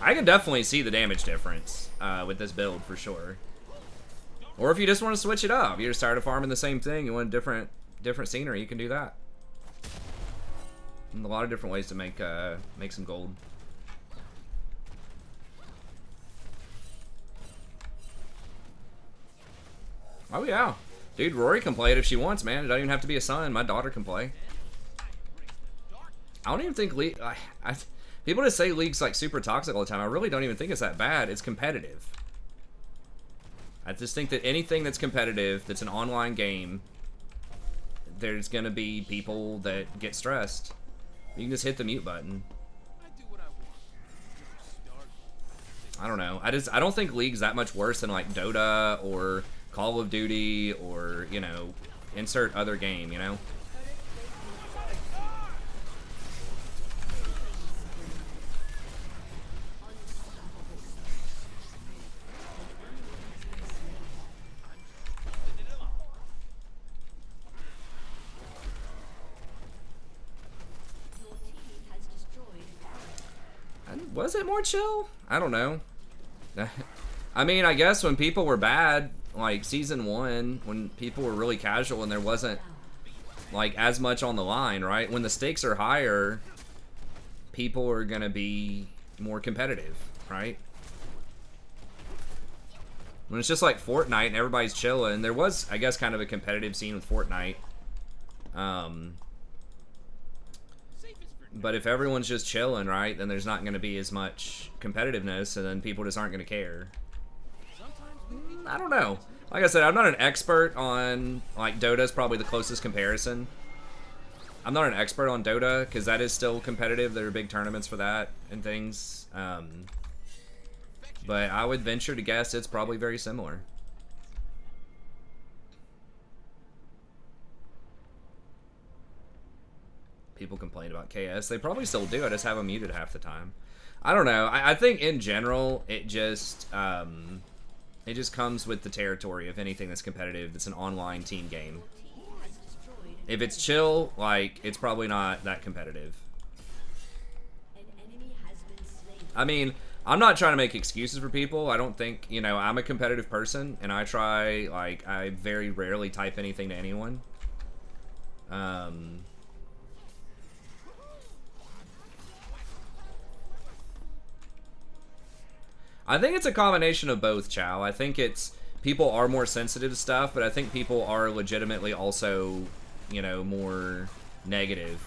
I can definitely see the damage difference with this build, for sure. Or if you just want to switch it up, you're just tired of farming the same thing, you want different scenery, you can do that. And a lot of different ways to make some gold. Oh yeah, dude, Rory can play it if she wants, man. It doesn't even have to be a son. My daughter can play. I don't even think League. People just say League's like super toxic all the time. I really don't even think it's that bad. It's competitive. I just think that anything that's competitive, that's an online game, there's gonna be people that get stressed. You can just hit the mute button. I don't know. I don't think League's that much worse than like Dota or Call of Duty or, you know, insert other game, you know? Was it more chill? I don't know. I mean, I guess when people were bad, like season 1, when people were really casual and there wasn't like as much on the line, right? When the stakes are higher, people are gonna be more competitive, right? When it's just like Fortnite and everybody's chilling, there was, I guess, kind of a competitive scene with Fortnite. But if everyone's just chilling, right, then there's not going to be as much competitiveness, and then people just aren't going to care. I don't know. Like I said, I'm not an expert on, like, Dota's probably the closest comparison. I'm not an expert on Dota, because that is still competitive. There are big tournaments for that and things. But I would venture to guess it's probably very similar. People complain about KS. They probably still do. I just have them muted half the time. I don't know. I think in general, it just comes with the territory of anything that's competitive. That's an online team game. If it's chill, like, it's probably not that competitive. I mean, I'm not trying to make excuses for people. I don't think, you know, I'm a competitive person, and I try, like, I very rarely type anything to anyone. I think it's a combination of both, Chow. I think it's, people are more sensitive to stuff, but I think people are legitimately also, you know, more negative.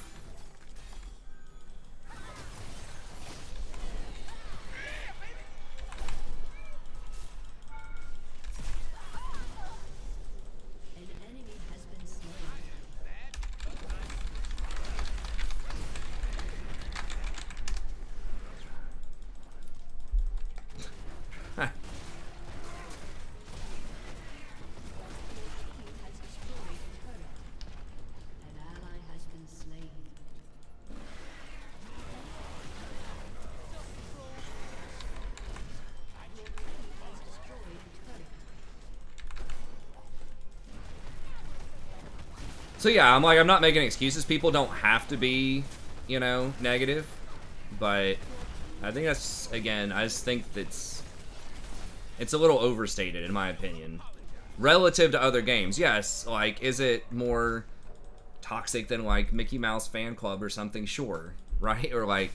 So yeah, I'm not making excuses. People don't have to be, you know, negative. But I think that's, again, I just think it's a little overstated in my opinion. Relative to other games, yes, like, is it more toxic than like Mickey Mouse Fan Club or something? Sure, right? Or like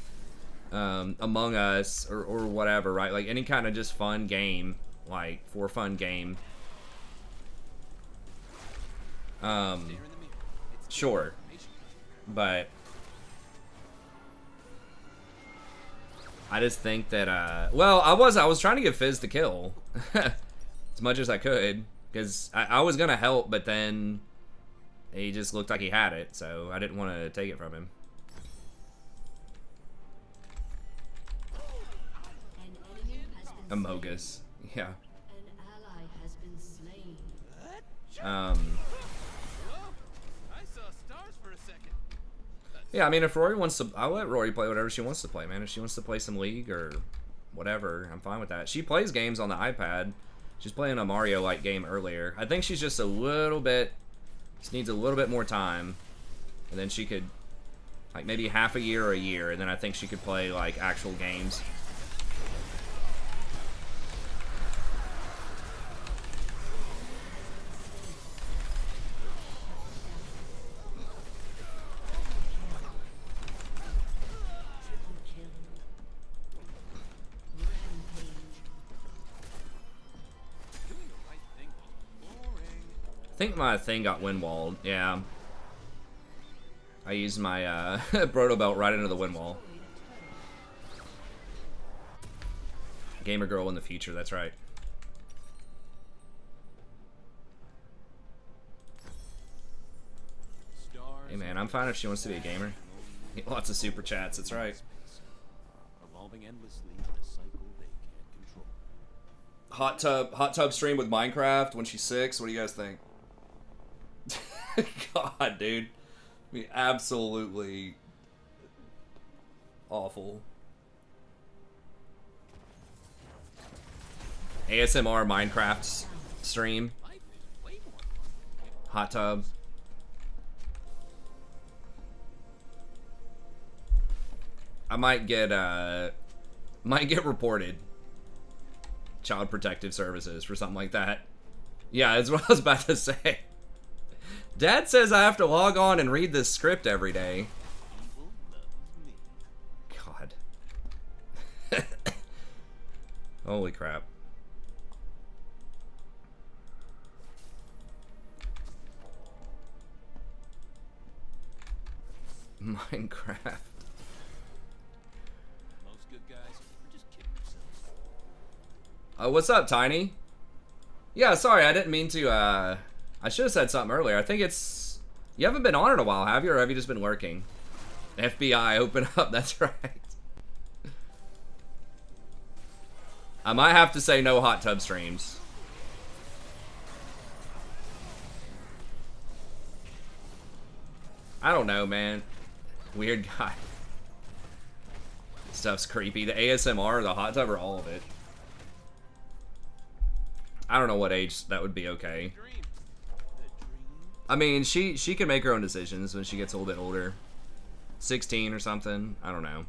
Among Us or whatever, right? Like any kind of just fun game, like for fun game. Sure, but I just think that well, I was trying to give Fizz the kill as much as I could, because I was gonna help, but then he just looked like he had it, so I didn't want to take it from him. Amogus, yeah. Yeah, I mean, if Rory wants to, I'll let Rory play whatever she wants to play, man. If she wants to play some League or whatever, I'm fine with that. She plays games on the iPad. She's playing a Mario-like game earlier. I think she's just needs a little bit more time. And then she could, like, maybe half a year or a year, and then I think she could play, like, actual games. think my thing got wind walled. Yeah. I used my Broto belt right into the wind wall. Gamer girl in the future, that's right. Hey man, I'm fine if she wants to be a gamer. Lots of super chats, that's right. Evolving endlessly in a cycle they can't control. Hot tub stream with Minecraft when she's 6. What do you guys think? God, dude. I mean, absolutely awful. ASMR Minecraft stream. Hot tub. I might get reported. Child Protective Services for something like that. Yeah, that's what I was about to say. Dad says I have to log on and read this script every day. God. Holy crap. Minecraft. Most good guys are just kidding themselves. What's up, Tiny? Yeah, sorry, I didn't mean to, I should have said something earlier. I think it's... You haven't been on in a while, have you? Or have you just been working? FBI, open up, that's right. I might have to say no hot tub streams. I don't know, man. Weird guy. Stuff's creepy. The ASMR, the hot tub, or all of it. I don't know what age that would be okay. I mean, she can make her own decisions when she gets a little bit older. 16 or something. I don't know.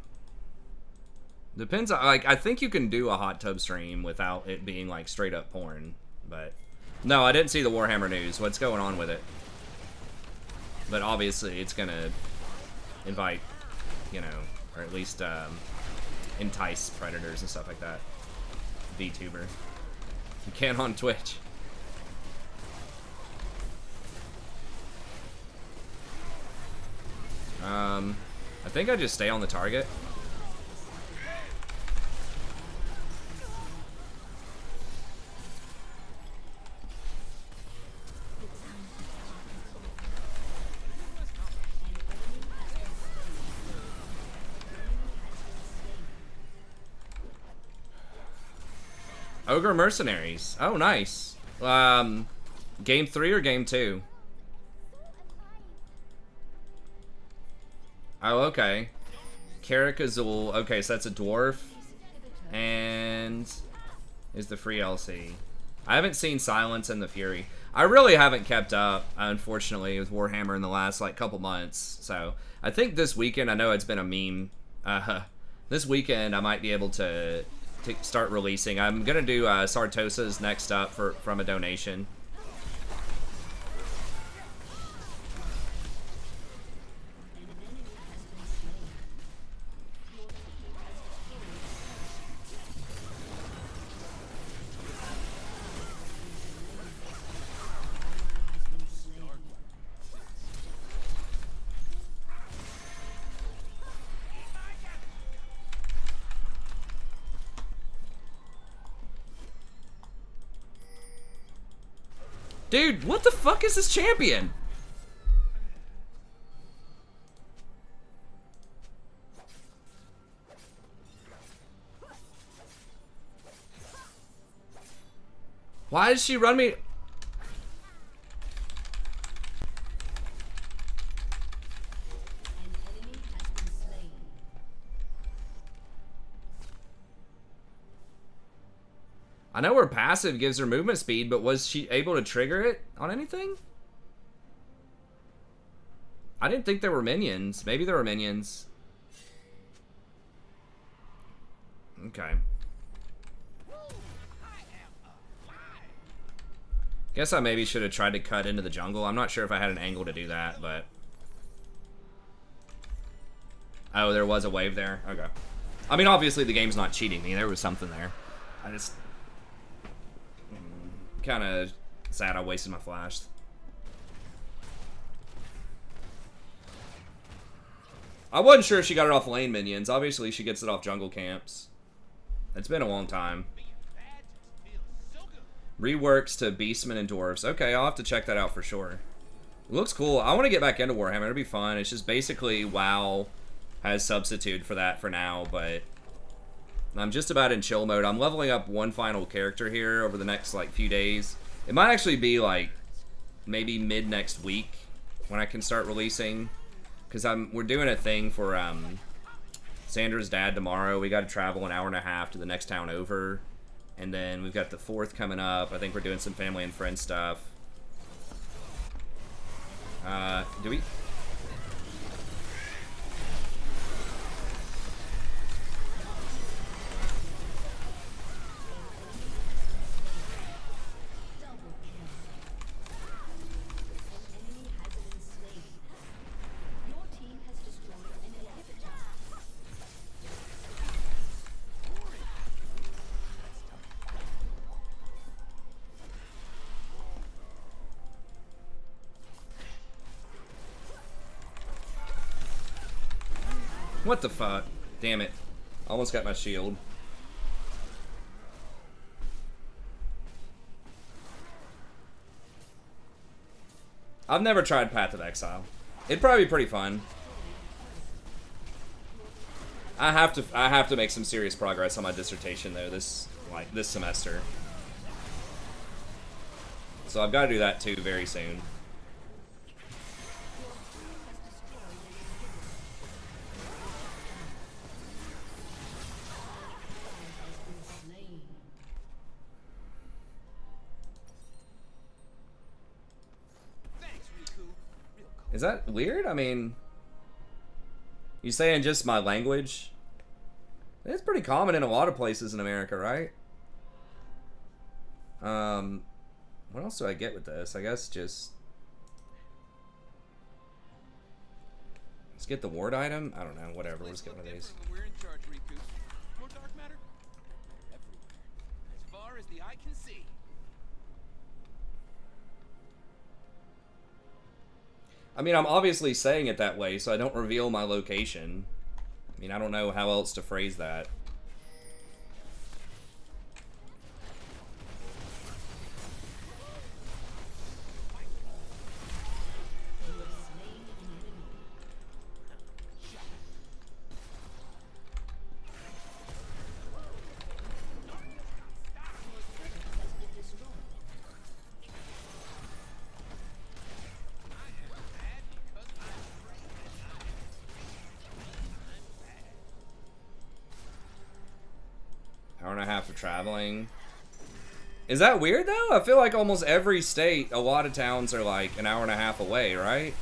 Depends on, like, I think you can do a hot tub stream without it being, like, straight up porn. But, no, I didn't see the Warhammer news. What's going on with it? But obviously, it's gonna invite, you know, or at least entice predators and stuff like that. VTuber. You can't on Twitch. I think I just stay on the target. Ogre Mercenaries. Oh, nice. Game 3 or game 2? Oh, okay. Carrick Azul. Okay, so that's a dwarf. And is the free LC. I haven't seen Silence and the Fury. I really haven't kept up, unfortunately, with Warhammer in the last, like, couple months. So, I think this weekend, I know it's been a meme. This weekend, I might be able to start releasing. I'm gonna do Sartosa's next up from a donation. Dude, what the fuck is this champion? Why did she run me? I know her passive gives her movement speed, but was she able to trigger it on anything? I didn't think there were minions. Maybe there were minions. Okay. Guess I maybe should have tried to cut into the jungle. I'm not sure if I had an angle to do that, but... Oh, there was a wave there? Okay. I mean, obviously the game's not cheating me. There was something there. I just... kind of sad I wasted my flash. I wasn't sure if she got it off lane minions. Obviously, she gets it off jungle camps. It's been a long time. Reworks to beastmen and dwarves. Okay, I'll have to check that out for sure. It looks cool. I want to get back into Warhammer. It'll be fun. It's just basically WoW has substituted for that for now, but I'm just about in chill mode. I'm leveling up one final character here over the next like few days. It might actually be like maybe mid next week when I can start releasing, because we're doing a thing for Sandra's dad tomorrow. We got to travel an hour and a half to the next town over, and then we've got the 4th coming up. I think we're doing some family and friend stuff. Do we? What the fuck? Damn it. Almost got my shield. I've never tried Path of Exile. It'd probably be pretty fun. I have to make some serious progress on my dissertation though this semester. So I've got to do that too very soon. Is that weird? I mean, you saying just my language? It's pretty common in a lot of places in America, right? What else do I get with this? I guess just... let's get the ward item? I don't know, whatever. Let's get one of these. We're in charge, Riku. More dark matter? Everywhere. As far as the eye can see. I mean, I'm obviously saying it that way, so I don't reveal my location. I mean, I don't know how else to phrase that. Hour and a half of traveling. Is that weird though? I feel like almost every state, a lot of towns are like an hour and a half away, right?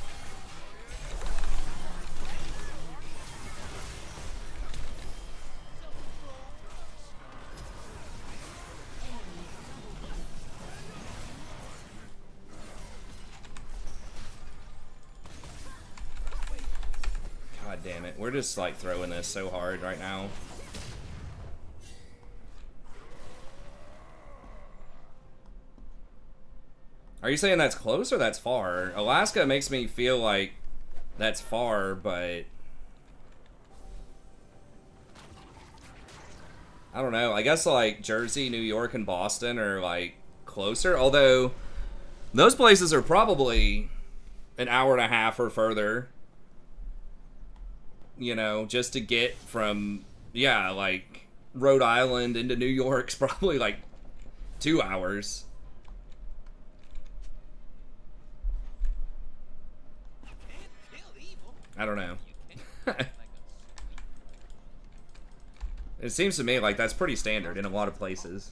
God damn it. We're just like throwing this so hard right now. Are you saying that's close or that's far? Alaska makes me feel like that's far, but I don't know. I guess like Jersey, New York, and Boston are like closer, although those places are probably an hour and a half or further. You know, just to get from, yeah, like Rhode Island into New York's probably like 2 hours. I don't know. It seems to me like that's pretty standard in a lot of places.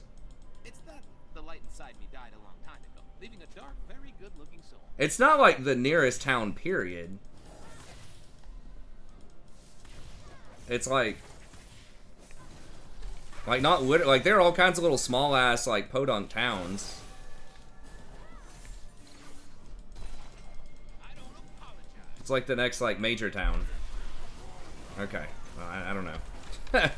It's that the light inside me died a long time ago, leaving a dark, very good-looking soul. It's not like the nearest town, period. It's like not literally, like there are all kinds of little small ass like podunk towns. It's like the next like major town. Okay, well, I don't know.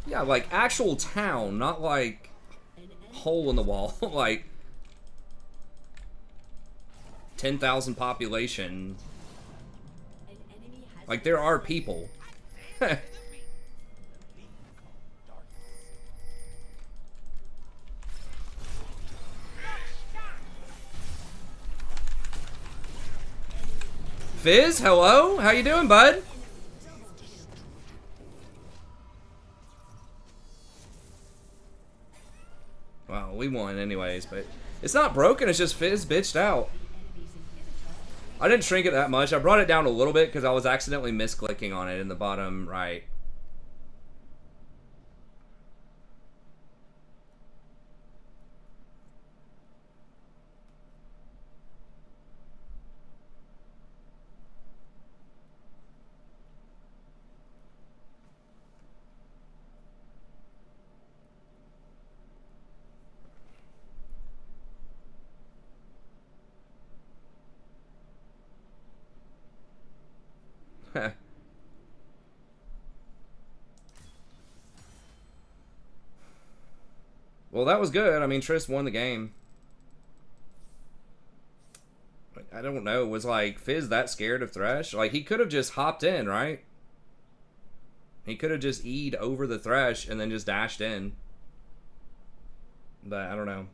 Yeah, like actual town, not like hole in the wall. Like 10,000 population. An enemy has Like there are people. Fizz, hello? How you doing, bud? Well, we won anyways, but it's not broken, it's just Fizz bitched out. I didn't shrink it that much. I brought it down a little bit because I was accidentally misclicking on it in the bottom right. Well, that was good. I mean, Triss won the game. I don't know. Was like Fizz that scared of Thresh? Like he could have just hopped in, right? He could have just E'd over the Thresh and then just dashed in. But I don't know.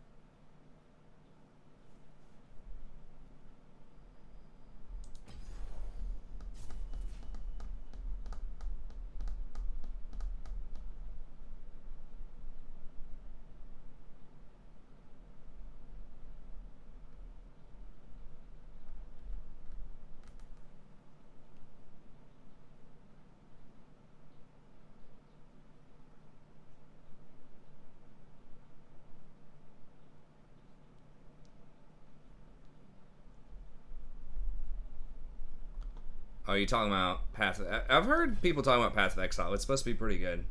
Oh, you talking about Path? I've heard people talking about Path of Exile. It's supposed to be pretty good.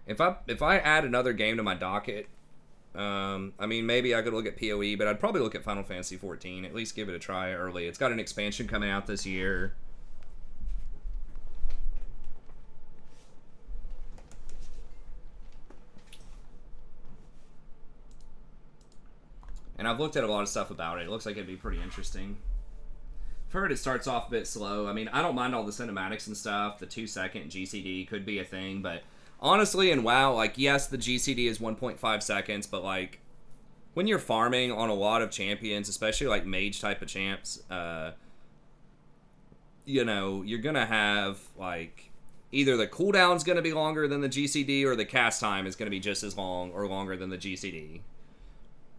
If I add another game to my docket, I mean maybe I could look at PoE, but I'd probably look at Final Fantasy 14. At least give it a try early. It's got an expansion coming out this year. And I've looked at a lot of stuff about it. It looks like it'd be pretty interesting. I've heard it starts off a bit slow. I mean, I don't mind all the cinematics and stuff. The 2-second GCD could be a thing, but honestly, in WoW, like, yes, the GCD is 1.5 seconds, but, like, when you're farming on a lot of champions, especially, like, mage type of champs, you know, you're gonna have, like, either the cooldown's gonna be longer than the GCD or the cast time is gonna be just as long or longer than the GCD.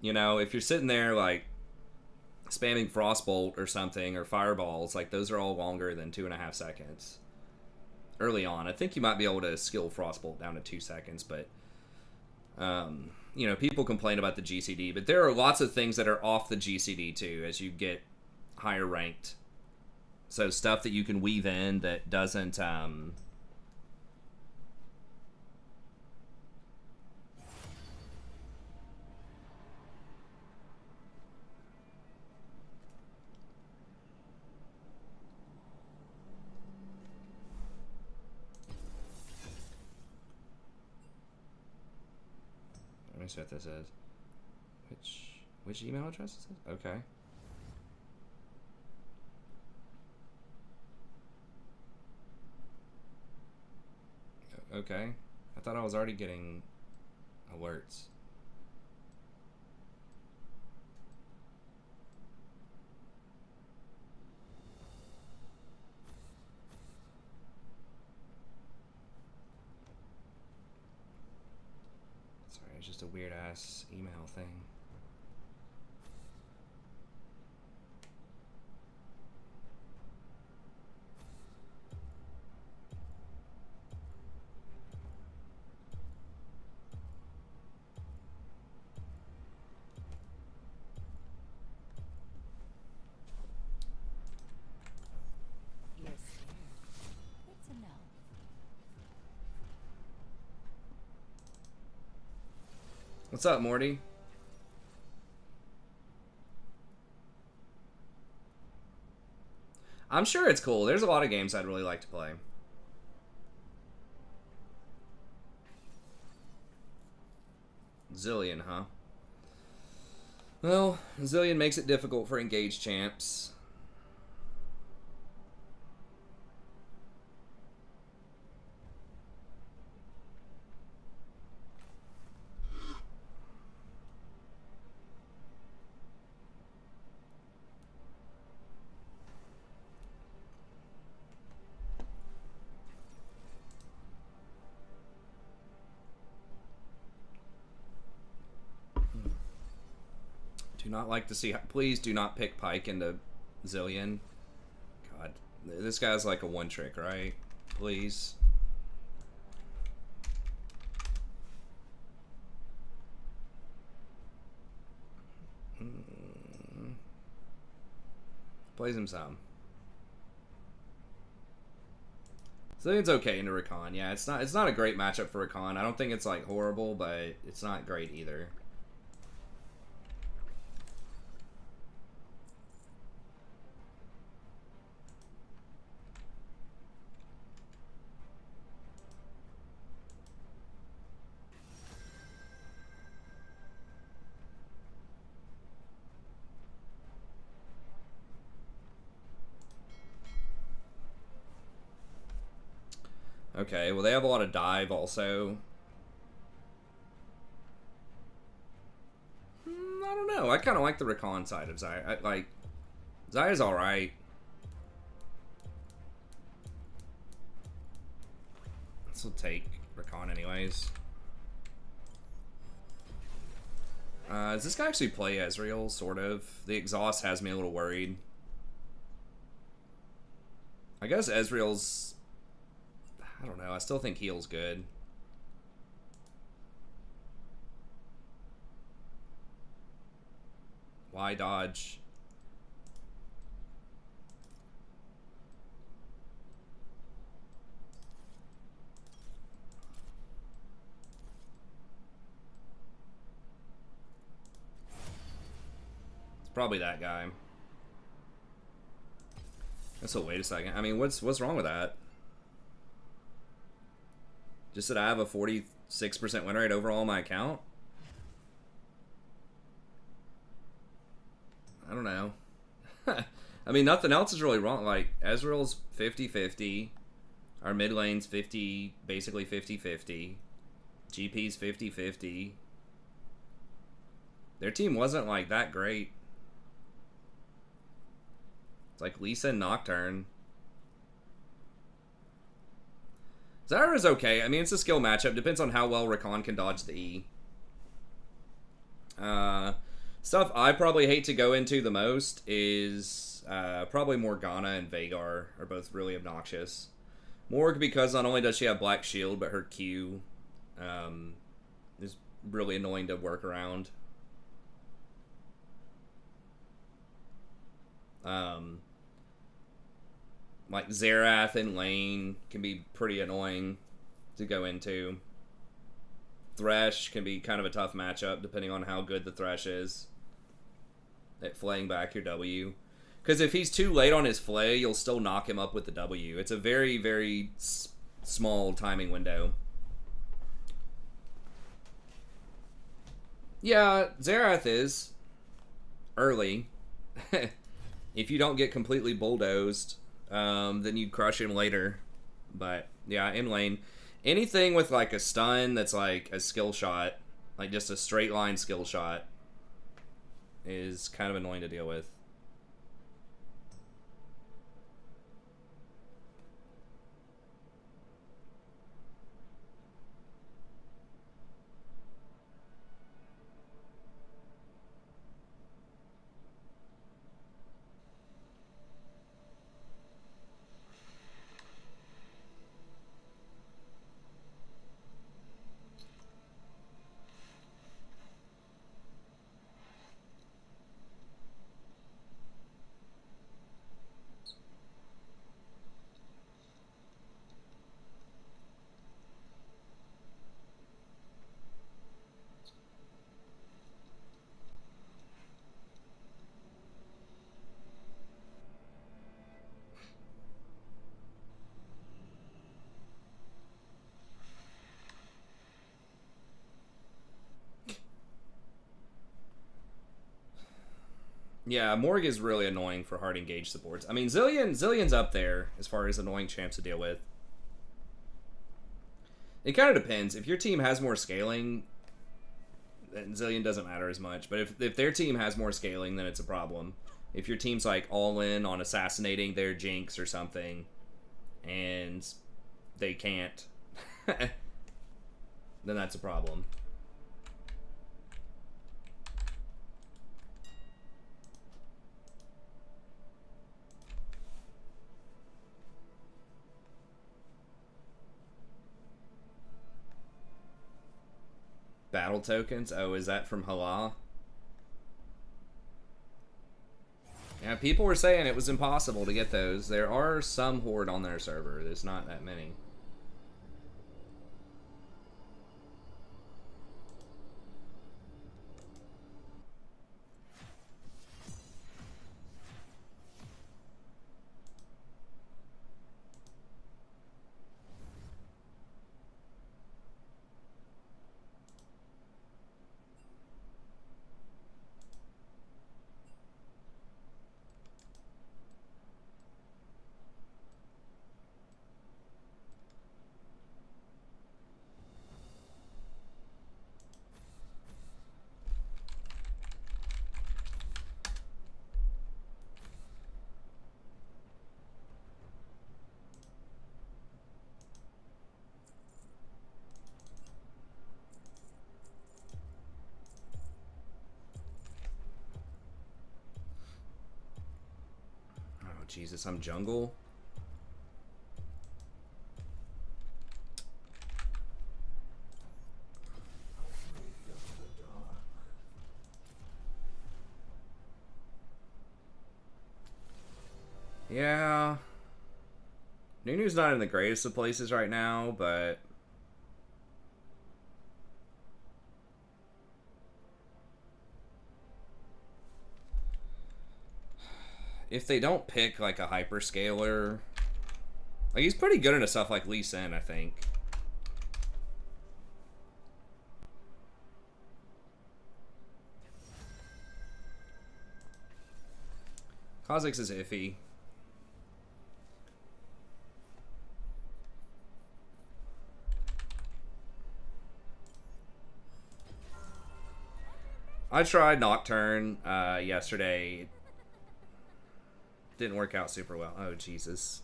You know, if you're sitting there, like, spamming Frostbolt or something, or Fireballs, like, those are all longer than 2.5 seconds. Early on. I think you might be able to skill Frostbolt down to 2 seconds, but, you know, people complain about the GCD, but there are lots of things that are off the GCD, too, as you get higher ranked. So, stuff that you can weave in that doesn't, let me see what this is. Which email address is it? Okay. Okay. I thought I was already getting alerts. Sorry, it's just a weird ass email thing. You're scared. Good to know. What's up, Morty? I'm sure it's cool. There's a lot of games I'd really like to play. Zillion, huh? Well, Zillion makes it difficult for engaged champs. Do not like to see. Please do not pick Pike into Zillion. God, this guy's like a one trick, right? Please. Plays him some. Zillion's okay into Rakan. Yeah, it's not a great matchup for Rakan. I don't think it's like horrible, but it's not great either. Okay, well they have a lot of dive also. I don't know. I kind of like the Rakan side of Xayah. Xayah's alright. This will take Rakan anyways. Does this guy actually play Ezreal? Sort of. The exhaust has me a little worried. I guess Ezreal's... I don't know. I still think heal's good. Why dodge? It's probably that guy. So wait a second. I mean, what's wrong with that? Just that I have a 46% win rate overall on my account? I don't know. I mean, nothing else is really wrong. Like, Ezreal's 50-50. Our mid lane's 50, basically 50-50. GP's 50-50. Their team wasn't, like, that great. It's like Lisa and Nocturne. Zyra's okay. I mean, it's a skill matchup. Depends on how well Rakan can dodge the E. Stuff I probably hate to go into the most is probably Morgana and Veigar are both really obnoxious. Morg because not only does she have Black Shield, but her Q is really annoying to work around. Like Xerath in lane can be pretty annoying to go into. Thresh can be kind of a tough matchup depending on how good the Thresh is at flaying back your W. Because if he's too late on his flay, you'll still knock him up with the W. It's a very, very small timing window. Yeah, Xerath is early. If you don't get completely bulldozed, then you crush him later. But yeah, in lane, anything with like a stun that's like a skill shot, like just a straight line skill shot, is kind of annoying to deal with. Yeah, Morg is really annoying for hard engage supports. I mean, Zillion's up there as far as annoying champs to deal with. It kind of depends. If your team has more scaling, then Zillion doesn't matter as much. But if their team has more scaling, then it's a problem. If your team's like all in on assassinating their Jinx or something, and they can't, then that's a problem. Battle tokens? Oh, is that from Hala? Yeah, people were saying it was impossible to get those. There are some Horde on their server. There's not that many. Oh, Jesus, I'm jungle. Yeah. Nunu's not in the greatest of places right now, but if they don't pick like a hyperscaler, like he's pretty good into stuff like Lee Sin, I think. Kha'Zix is iffy. I tried Nocturne yesterday. Didn't work out super well. Oh, Jesus.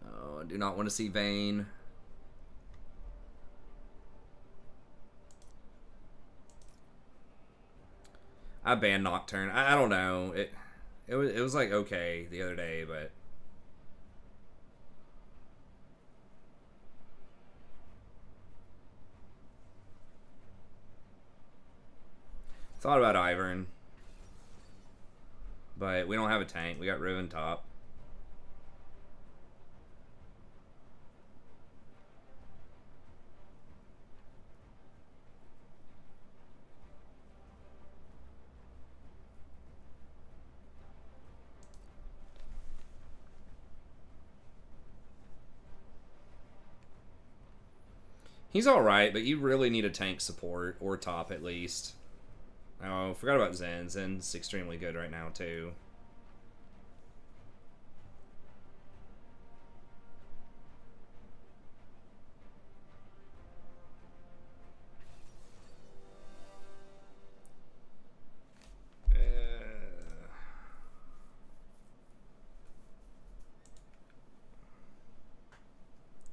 Oh, I do not want to see Vayne. I banned Nocturne. I don't know. It was like okay the other day, but thought about Ivern. But we don't have a tank. We got Riven top. He's alright, but you really need a tank support, or top at least. Oh, forgot about Zen. Zen's extremely good right now, too.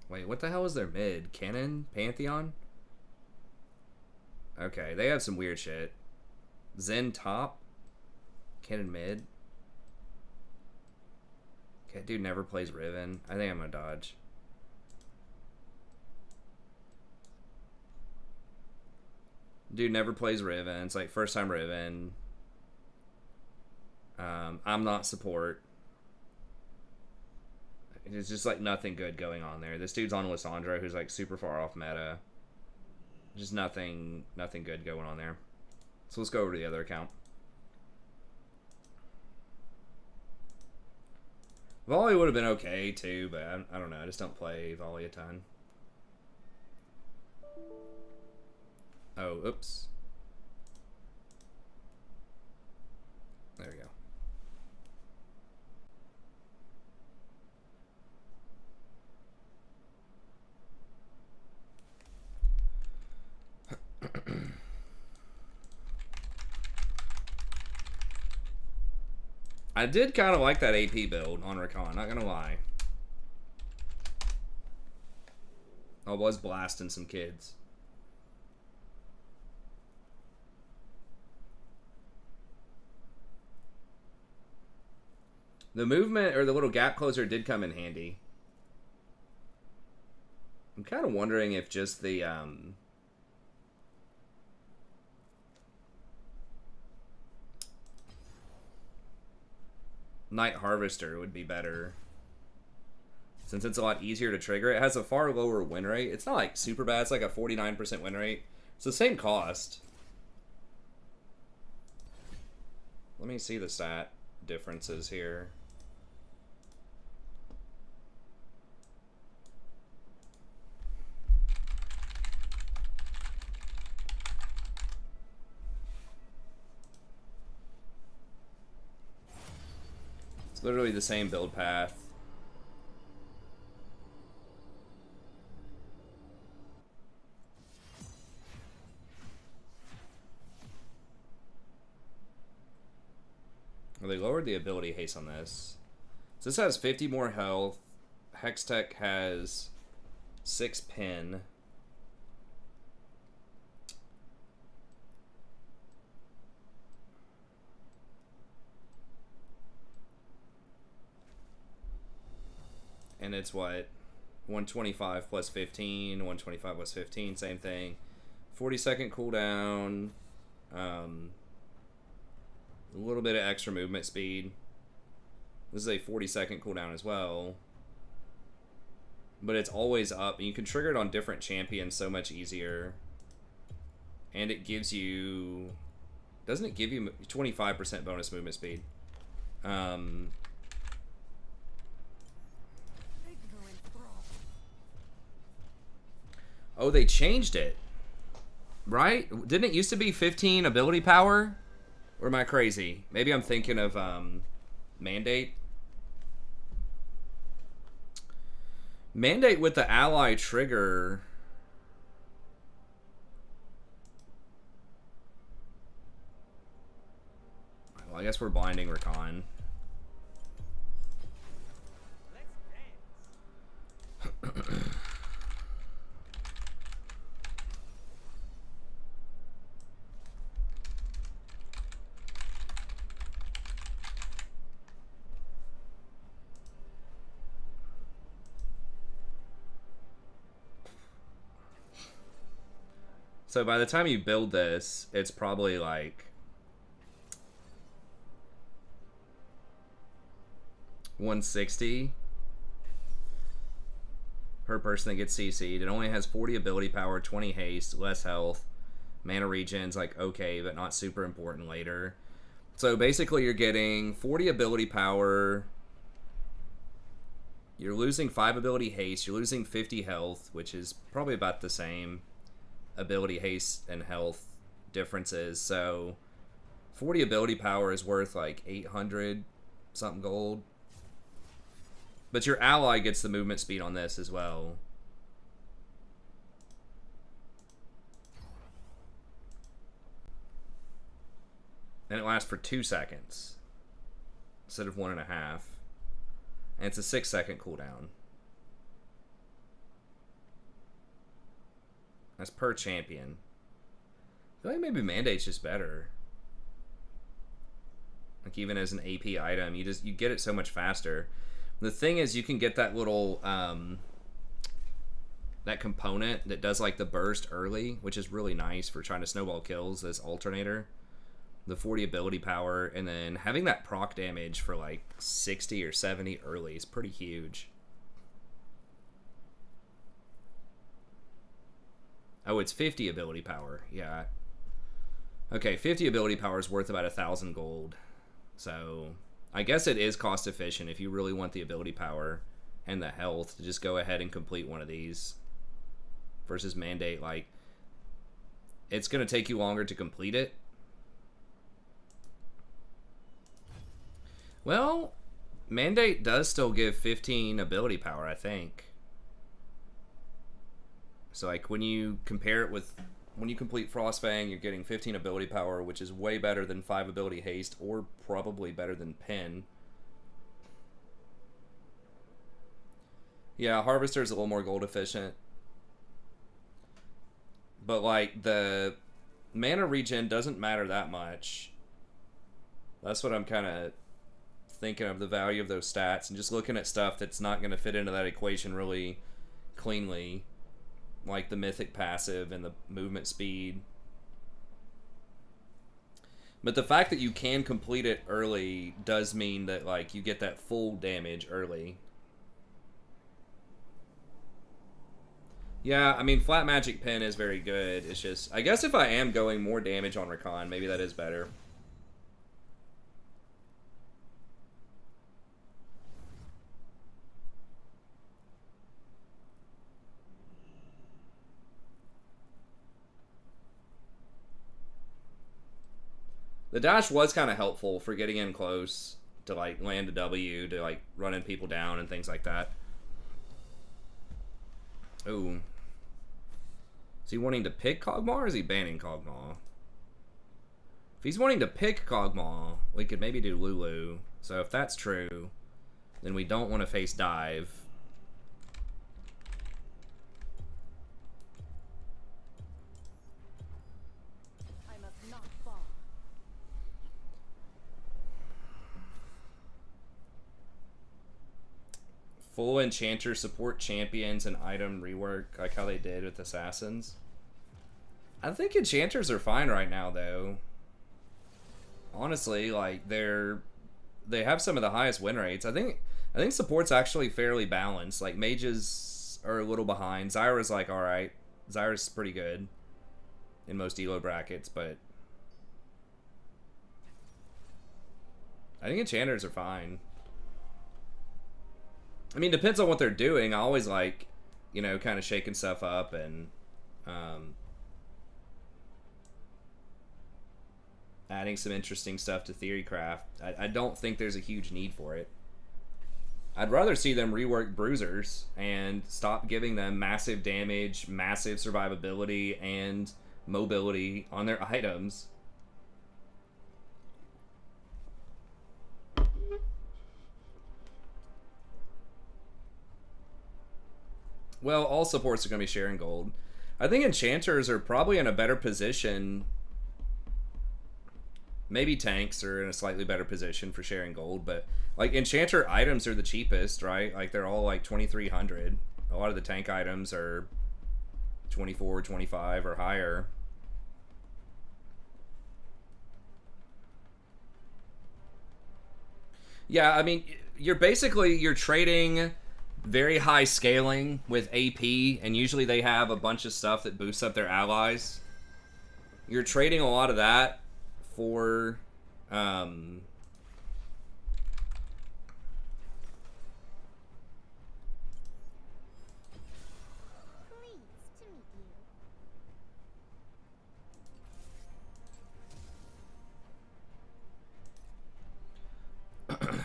Wait, what the hell is their mid? Cannon? Pantheon? Okay, they have some weird shit. Zen top? Cannon mid? Okay, dude never plays Riven. I think I'm gonna dodge. Dude never plays Riven. It's like first time Riven. I'm not support. It's just like nothing good going on there. This dude's on Lissandra, who's like super far off meta. Just nothing good going on there. So let's go over to the other account. Volley would have been okay too, but I don't know. I just don't play Volley a ton. Oh, oops. There we go. I did kind of like that AP build on Rakan, not gonna lie. I was blasting some kids. The movement, or the little gap closer, did come in handy. I'm kind of wondering if just the, Night Harvester would be better. Since it's a lot easier to trigger. It has a far lower win rate. It's not like super bad. It's like a 49% win rate. It's the same cost. Let me see the stat differences here. It's literally the same build path. Well, they lowered the ability haste on this. So this has 50 more health. Hextech has 6 pin. And it's what? 125 plus 15, 125 plus 15, same thing. 40-second cooldown. A little bit of extra movement speed. This is a 40-second cooldown as well. But it's always up. And you can trigger it on different champions so much easier. And it gives you... Doesn't it give you 25% bonus movement speed? Oh, they changed it. Right? Didn't it used to be 15 ability power? Or am I crazy? Maybe I'm thinking of Mandate. Mandate with the ally trigger. Well, I guess we're blinding Rakan. So by the time you build this, it's probably like 160 per person that gets CC'd. It only has 40 ability power, 20 haste, less health, mana regen's like okay, but not super important later. So basically you're getting 40 ability power, you're losing 5 ability haste, you're losing 50 health, which is probably about the same ability haste and health differences. So 40 ability power is worth like 800 something gold. But your ally gets the movement speed on this as well. And it lasts for 2 seconds instead of 1.5. And it's a 6-second cooldown. That's per champion. I feel like maybe Mandate's just better. Like even as an AP item, you get it so much faster. The thing is, you can get that little that component that does like the burst early, which is really nice for trying to snowball kills. This alternator, the 40 ability power, and then having that proc damage for like 60 or 70 early is pretty huge. Oh, it's 50 ability power. Yeah. Okay, 50 ability power is worth about 1,000 gold. So, I guess it is cost efficient if you really want the ability power and the health to just go ahead and complete one of these. Versus Mandate, like, it's going to take you longer to complete it. Well, Mandate does still give 15 ability power, I think. So like when you compare it with when you complete Frostfang, you're getting 15 ability power, which is way better than 5 ability haste, or probably better than Pen. Yeah, Harvester's a little more gold efficient. But like the mana regen doesn't matter that much. That's what I'm kind of thinking of, the value of those stats, and just looking at stuff that's not going to fit into that equation really cleanly, like the mythic passive and the movement speed. But the fact that you can complete it early does mean that like you get that full damage early. Yeah, I mean, Flat Magic Pen is very good. It's just, I guess if I am going more damage on Rakan, maybe that is better. The dash was kind of helpful for getting in close to like land a W, to like running people down and things like that. Ooh. Is he wanting to pick Kog'Maw, or is he banning Kog'Maw? If he's wanting to pick Kog'Maw, we could maybe do Lulu. So if that's true, then we don't want to face Dive. I must not fall. Full Enchanter support champions and item rework, like how they did with Assassins. I think Enchanters are fine right now, though. Honestly, like they have some of the highest win rates. I think support's actually fairly balanced. Like mages are a little behind. Zyra's like alright. Zyra's pretty good in most elo brackets, but I think enchanters are fine. I mean, depends on what they're doing. I always like, you know, kind of shaking stuff up and adding some interesting stuff to Theorycraft. I don't think there's a huge need for it. I'd rather see them rework Bruisers and stop giving them massive damage, massive survivability, and mobility on their items. Well, all supports are going to be sharing gold. I think enchanters are probably in a better position. Maybe tanks are in a slightly better position for sharing gold, but like enchanter items are the cheapest, right? Like they're all like 2,300. A lot of the tank items are 24, 25 or higher. Yeah, I mean, you're trading very high scaling with AP, and usually they have a bunch of stuff that boosts up their allies. You're trading a lot of that for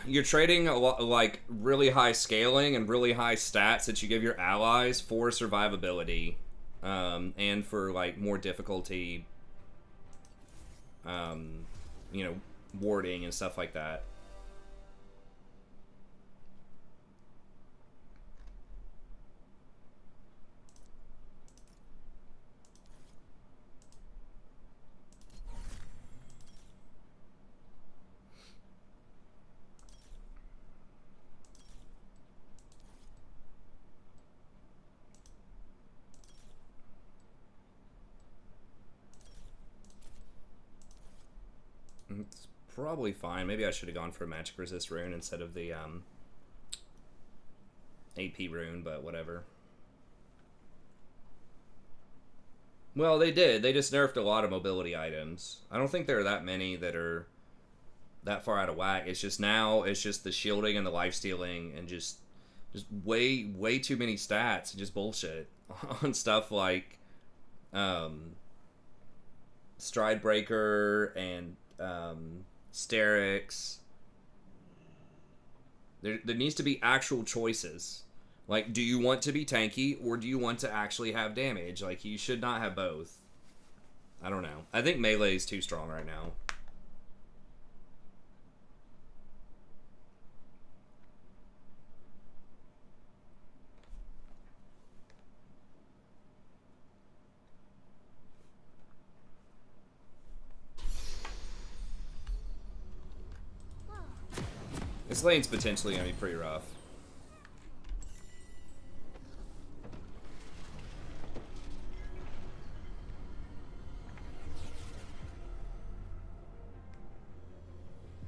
you're trading a lot, like really high scaling and really high stats that you give your allies for survivability, and for like more difficulty, you know, warding and stuff like that. It's probably fine. Maybe I should have gone for a magic resist rune instead of the AP rune, but whatever. Well, they did. They just nerfed a lot of mobility items. I don't think there are that many that are that far out of whack. It's just now, it's just the shielding and the life stealing and just way too many stats and just bullshit on stuff like Stride Breaker and Sterix There needs to be actual choices. Like, do you want to be tanky or do you want to actually have damage? Like, you should not have both. I don't know. I think melee is too strong right now. This lane's potentially gonna be pretty rough.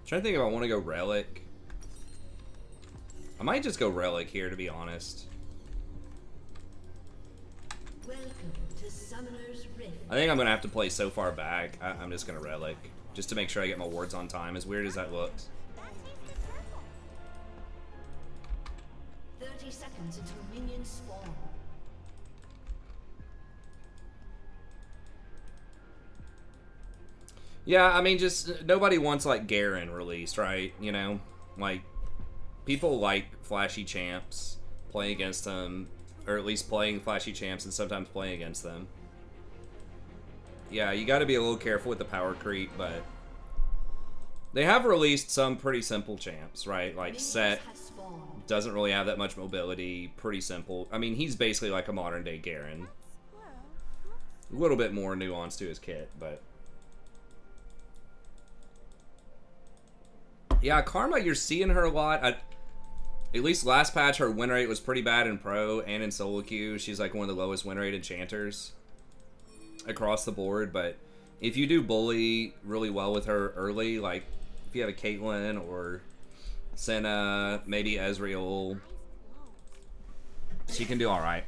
Trying to think if I want to go Relic. I might just go Relic here, to be honest. Welcome to Summoner's Rift. I think I'm gonna have to play so far back. I'm just gonna Relic, just to make sure I get my wards on time. As weird as that looks. 30 seconds until minions spawn. Yeah, I mean, just nobody wants like Garen released, right? You know, like people like flashy champs, playing against them, or at least playing flashy champs and sometimes playing against them. Yeah, you got to be a little careful with the power creep, but they have released some pretty simple champs, right? Like Minions Set have spawned. doesn't really have that much mobility, pretty simple. I mean, he's basically like a modern day Garen. A little bit more nuance to his kit, but yeah, Karma, you're seeing her a lot. At least last patch, her win rate was pretty bad in Pro and in solo queue. She's like one of the lowest win rate enchanters across the board. But if you do bully really well with her early, like if you have a Caitlyn or Senna, maybe Ezreal, she can do all right.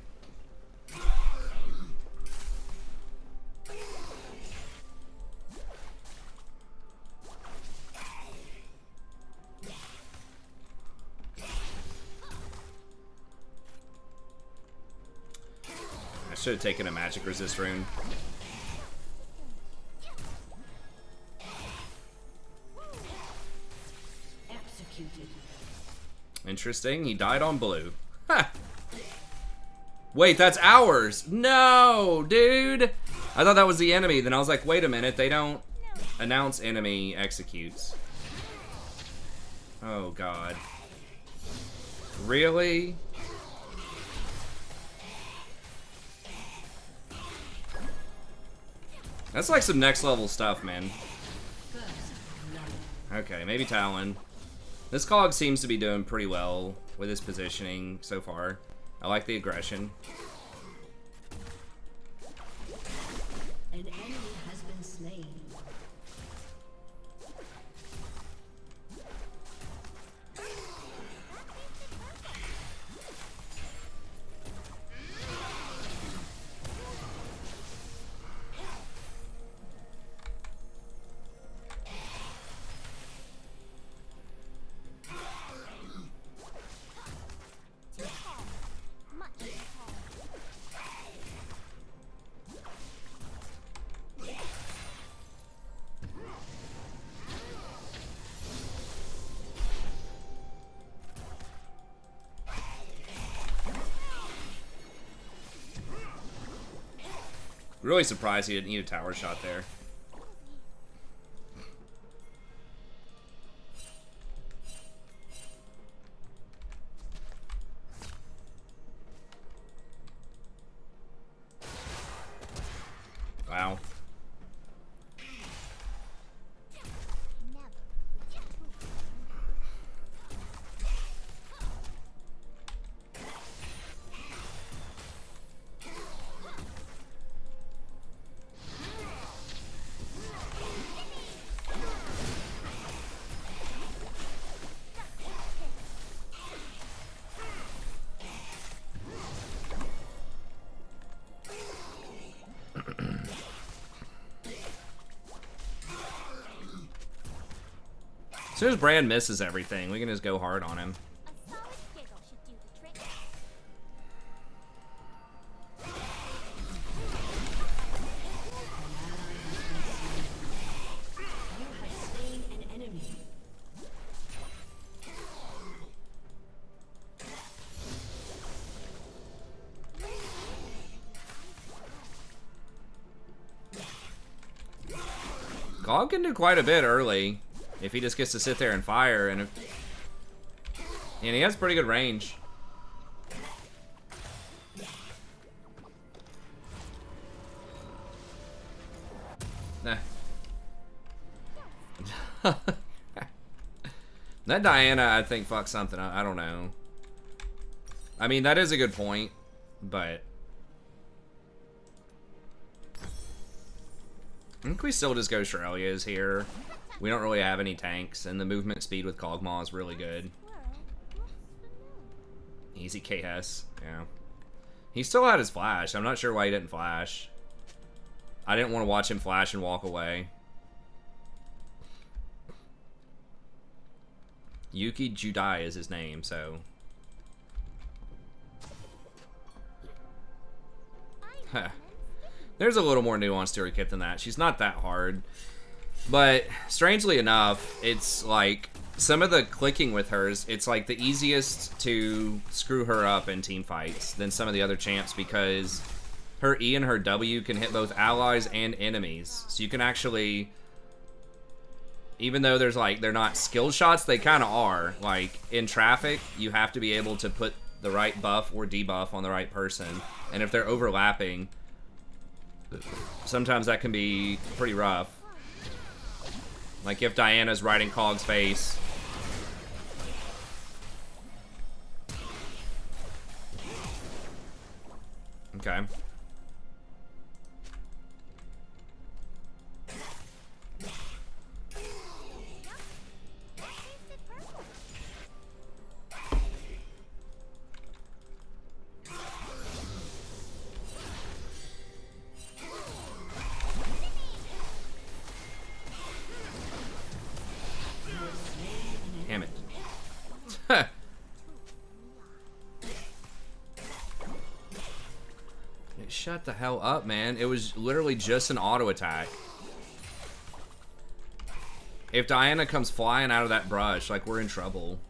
I should have taken a magic resist rune. Executed. Interesting. He died on blue. Ha! Wait, that's ours. No, dude. I thought that was the enemy. Then I was like, wait a minute. They don't announce enemy executes. Oh, God. Really? That's like some next level stuff, man. Okay, maybe Talon. This Cog seems to be doing pretty well with his positioning so far. I like the aggression. An enemy has been slain. Really surprised he didn't need a tower shot there. Wow. As soon as Brand misses everything, we can just go hard on him. A solid giggle should do the trick. You have slain an enemy. Cog can do quite a bit early if he just gets to sit there and fire, and he has pretty good range. Nah. That Diana, I think, fucked something up. I don't know. I mean, that is a good point, but I think we still just go Shirelia's here. We don't really have any tanks, and the movement speed with Kog'Maw is really good. Easy KS, yeah. He still had his flash. I'm not sure why he didn't flash. I didn't want to watch him flash and walk away. Yuki Judai is his name, so. Huh. There's a little more nuance to her kit than that. She's not that hard. But, strangely enough, it's like, some of the clicking with hers, it's like the easiest to screw her up in team fights than some of the other champs, because her E and her W can hit both allies and enemies. So you can actually, even though there's like, they're not skill shots, they kind of are. Like, in Traffic, you have to be able to put the right buff or debuff on the right person. And if they're overlapping, sometimes that can be pretty rough. Like if Diana's riding Cog's face. Okay. Damn it. Shut the hell up, man. It was literally just an auto attack. If Diana comes flying out of that brush, like, we're in trouble.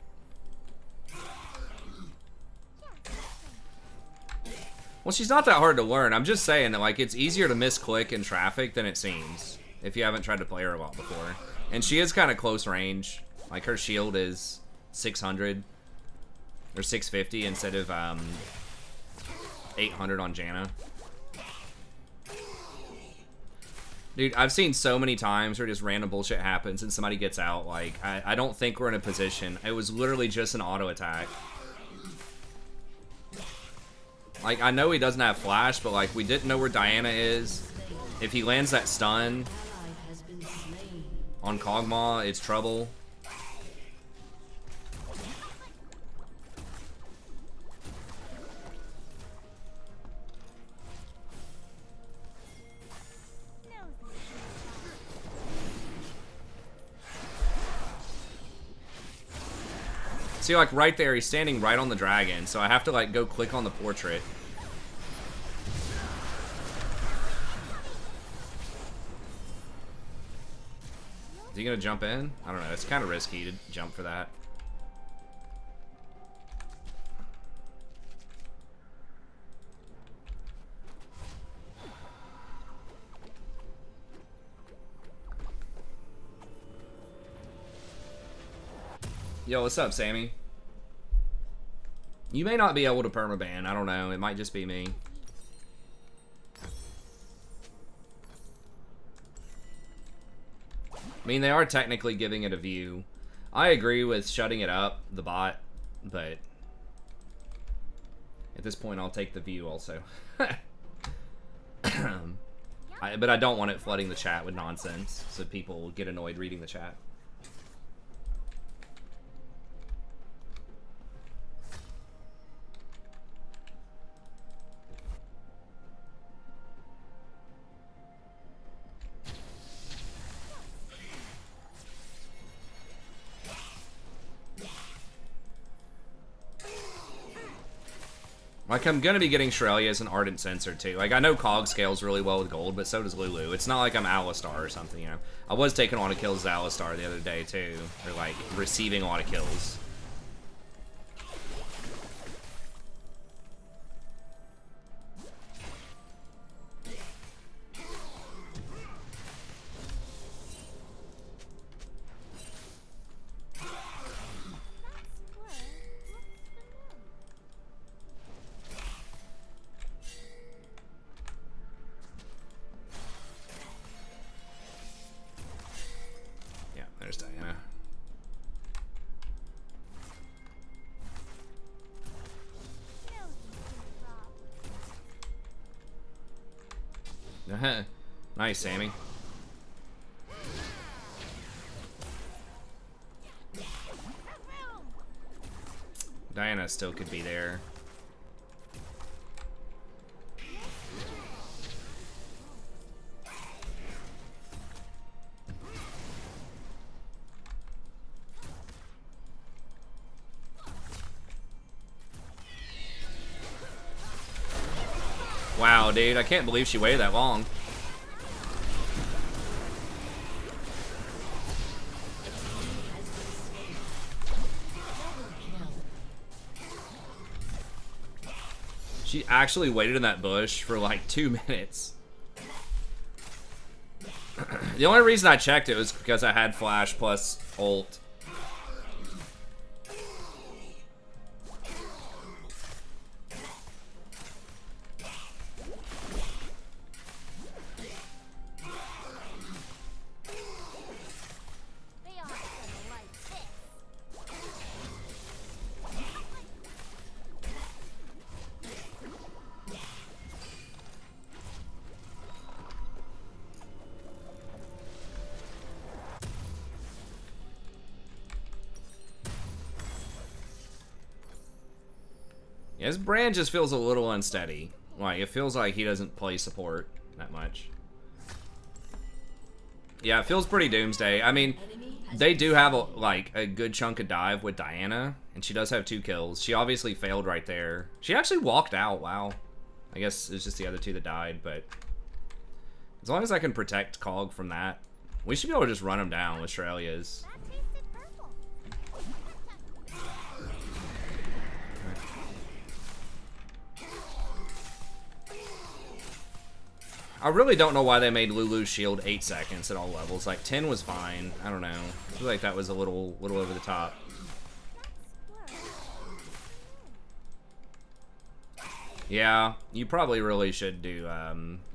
Well, she's not that hard to learn. I'm just saying that, like, it's easier to misclick in Traffic than it seems if you haven't tried to play her a lot before. And she is kind of close range. Like, her shield is 600 or 650 instead of 800 on Janna. Dude, I've seen so many times where just random bullshit happens and somebody gets out. Like, I don't think we're in a position. It was literally just an auto attack. Like, I know he doesn't have flash, but like, we didn't know where Diana is. If he lands that stun on Kog'Maw, it's trouble. See, like, right there, he's standing right on the dragon, so I have to, like, go click on the portrait. Is he gonna jump in? I don't know, it's kind of risky to jump for that. Yo, what's up, Sammy? You may not be able to permaban. I don't know. It might just be me. I mean, they are technically giving it a view. I agree with shutting it up, the bot, but at this point, I'll take the view also. But I don't want it flooding the chat with nonsense, so people get annoyed reading the chat. Like, I'm gonna be getting Shrelia as an Ardent Sensor, too. Like, I know Cog scales really well with gold, but so does Lulu. It's not like I'm Alistar or something, you know. I was taking a lot of kills as Alistar the other day, too. Or, like, receiving a lot of kills. Nice, Sammy. Diana still could be there. Wow, dude, I can't believe she waited that long. She actually waited in that bush for like 2 minutes. The only reason I checked it was because I had flash plus ult. They aren't gonna like this. Yeah, his brand just feels a little unsteady. Like, it feels like he doesn't play support that much. Yeah, it feels pretty doomsday. I mean, they do have a good chunk of dive with Diana, and she does have 2 kills. She obviously failed right there. She actually walked out. Wow. I guess it's just the other 2 that died, but as long as I can protect Cog from that, we should be able to just run him down with Shurelya's. That tasted purple. I really don't know why they made Lulu's shield 8 seconds at all levels. Like 10 was fine. I don't know. I feel like that was a little over the top. Yeah, you probably really should do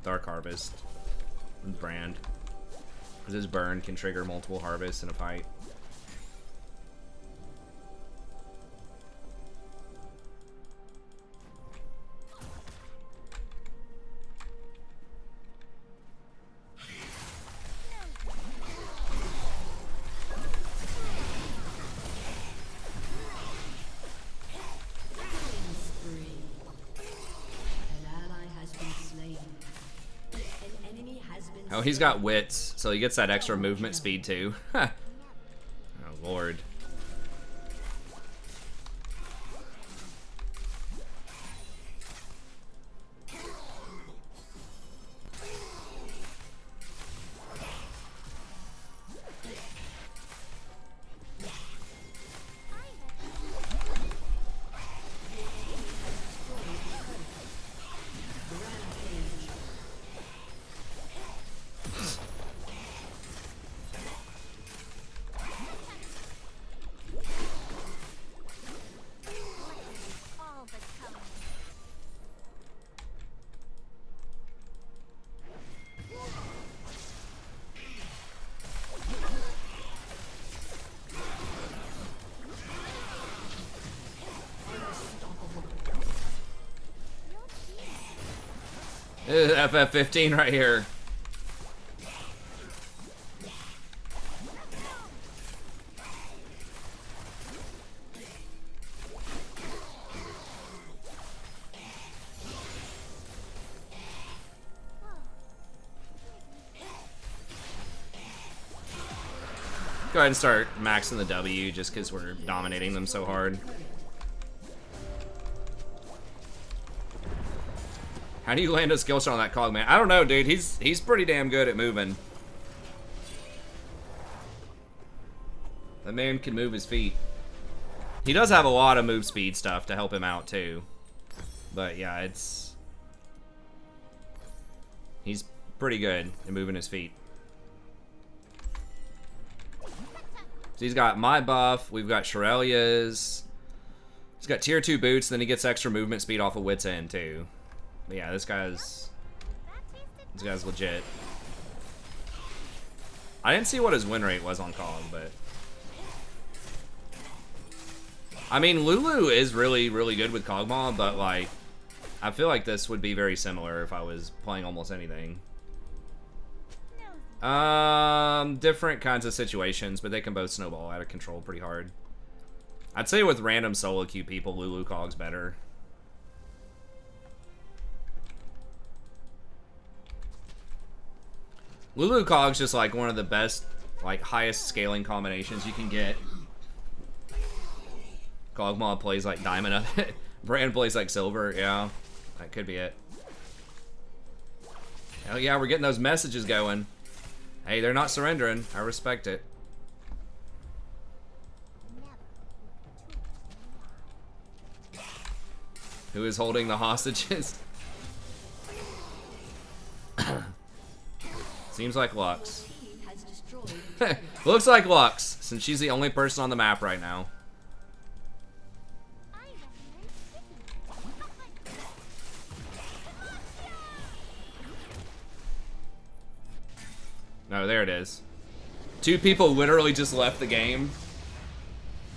Dark Harvest brand, because his burn can trigger multiple harvests in a fight. Oh, he's got wits, so he gets that extra movement speed too. Oh, Lord. All the colors. FF15 right here. Go ahead and start maxing the W just because we're dominating them so hard. How do you land a skill shot on that Cog, man? I don't know, dude. He's pretty damn good at moving. That man can move his feet. He does have a lot of move speed stuff to help him out too. But yeah, he's pretty good at moving his feet. So he's got my buff, we've got Shurelya's. He's got tier 2 boots, then he gets extra movement speed off of Wit's End too. But yeah, this guy's legit. I didn't see what his win rate was on Cog, but I mean, Lulu is really, really good with Kog'Maw, but like, I feel like this would be very similar if I was playing almost anything. Different kinds of situations, but they can both snowball out of control pretty hard. I'd say with random solo queue people, Lulu Cog's better. Lulu Cog's just like one of the best, like highest scaling combinations you can get. Cogmaw plays like diamond of it. Brand plays like silver. Yeah, that could be it. Hell yeah, we're getting those messages going. Hey, they're not surrendering. I respect it. Who is holding the hostages? Seems like Lux. Team has destroyed. Looks like Lux, since she's the only person on the map right now. I recommend sticking. No, there it is. Two people literally just left the game.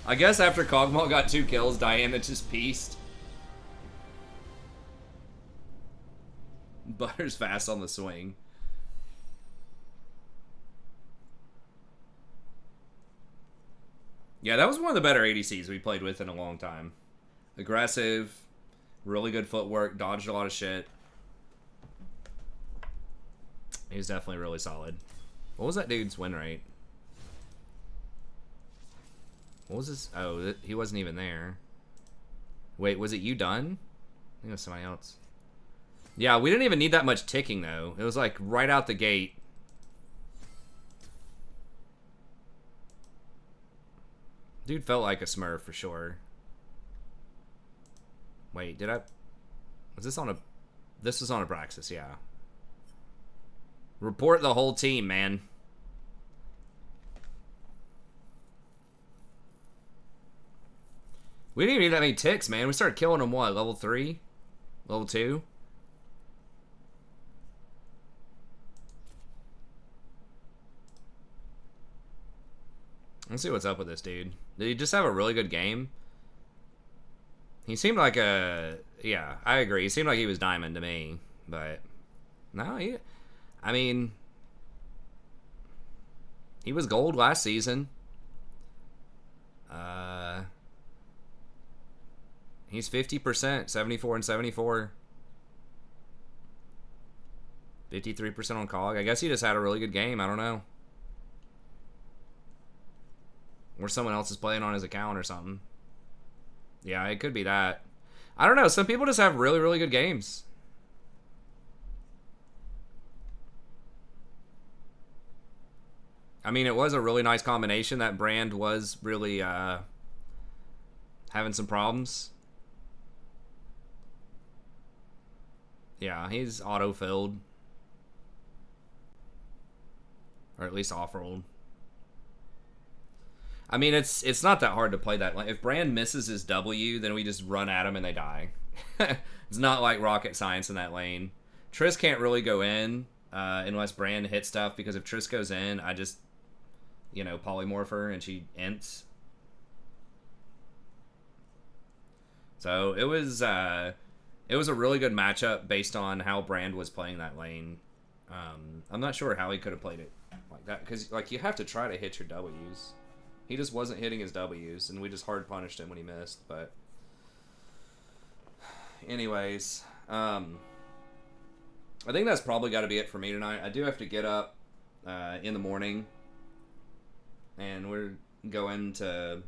I guess after Kog'Maw got 2 kills, Diana just pieced. Butter's fast on the swing. Yeah, that was one of the better ADCs we played with in a long time. Aggressive, really good footwork, dodged a lot of shit. He's definitely really solid. What was that dude's win rate? What was his? Oh, he wasn't even there. Wait, was it you done? I think it was somebody else. Yeah, we didn't even need that much ticking, though. It was like right out the gate. Dude felt like a smurf for sure. Wait, did I... Was this on a... This was on a Braxis, yeah. Report the whole team, man. We didn't even need that many ticks, man. We started killing them, what, level 3? Level 2? Let's see what's up with this dude. Did he just have a really good game? He seemed like a... Yeah, I agree. He seemed like he was diamond to me. But... No, he... I mean... He was gold last season. He's 50%. 74 and 74. 53% on Cog. I guess he just had a really good game. I don't know. Or someone else is playing on his account or something. Yeah, it could be that. I don't know. Some people just have really, really good games. I mean, it was a really nice combination. That brand was really having some problems. Yeah, he's auto-filled. Or at least off-rolled. I mean, it's not that hard to play that. Like, if Brand misses his W, then we just run at him and they die. It's not like rocket science in that lane. Triss can't really go in unless Brand hits stuff, because if Triss goes in, I just, you know, polymorph her and she ints. So it was a really good matchup based on how Brand was playing that lane. I'm not sure how he could have played it like that, because like you have to try to hit your W's. He just wasn't hitting his W's, and we just hard punished him when he missed. But anyways, I think that's probably got to be it for me tonight. I do have to get up in the morning, and we're going to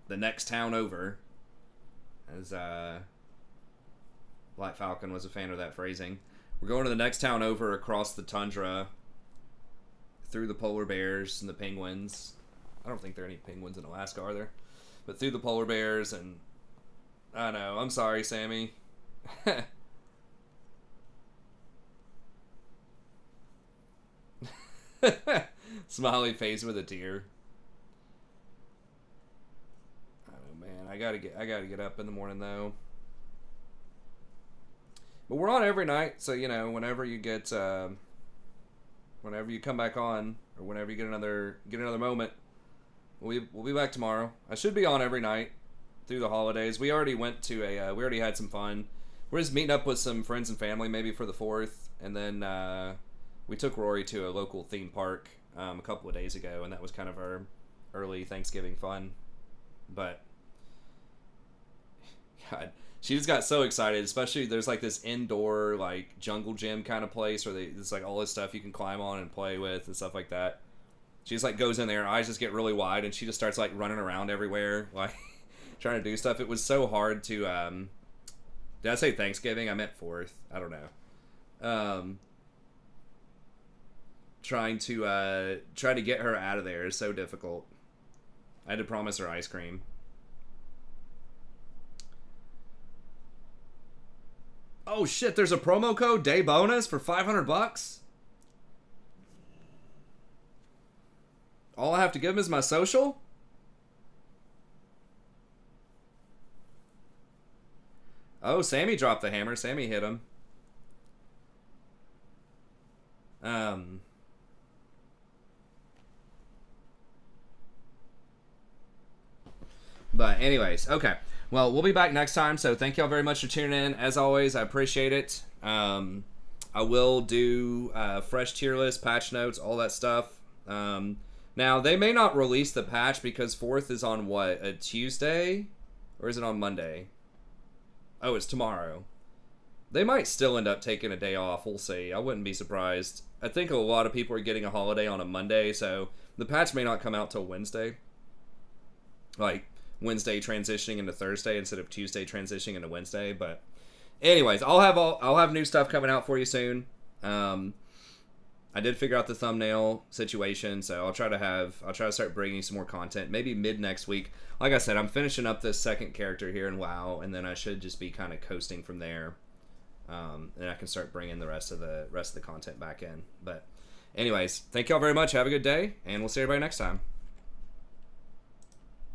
the next town over, as Black Falcon was a fan of that phrasing. We're going to the next town over across the tundra, through the polar bears and the penguins. I don't think there are any penguins in Alaska, are there? But through the polar bears, and I know. I'm sorry, Sammy. Smiley face with a tear. Oh man, I gotta get up in the morning though. But we're on every night, so you know, whenever you get, whenever you come back on, or whenever you get another moment. We'll be back tomorrow. I should be on every night through the holidays. We already went to we already had some fun. We're just meeting up with some friends and family maybe for the 4th, and then we took Rory to a local theme park a couple of days ago, and that was kind of our early Thanksgiving fun. But God, she just got so excited. Especially there's like this indoor like jungle gym kind of place where there's like all this stuff you can climb on and play with and stuff like that. She just like goes in there, her eyes just get really wide, and she just starts like running around everywhere, like trying to do stuff. It was so hard to did I say Thanksgiving? I meant 4th. I don't know. Trying to get her out of there is so difficult. I had to promise her ice cream. Oh shit, there's a promo code day bonus for $500. All I have to give him is my social? Oh, Sammy dropped the hammer. Sammy hit him. But anyways, okay. Well, we'll be back next time, so thank y'all very much for tuning in. As always, I appreciate it. I will do fresh tier list, patch notes, all that stuff. Now, they may not release the patch because 4th is on what? A Tuesday? Or is it on Monday? Oh, it's tomorrow. They might still end up taking a day off. We'll see. I wouldn't be surprised. I think a lot of people are getting a holiday on a Monday, so the patch may not come out till Wednesday. Like, Wednesday transitioning into Thursday instead of Tuesday transitioning into Wednesday. But anyways, I'll have new stuff coming out for you soon. I did figure out the thumbnail situation, so I'll try to start bringing you some more content, maybe mid next week. Like I said, I'm finishing up this second character here in WoW, and then I should just be kind of coasting from there. And I can start bringing the rest of the content back in. But anyways, thank y'all very much. Have a good day, and we'll see everybody next time.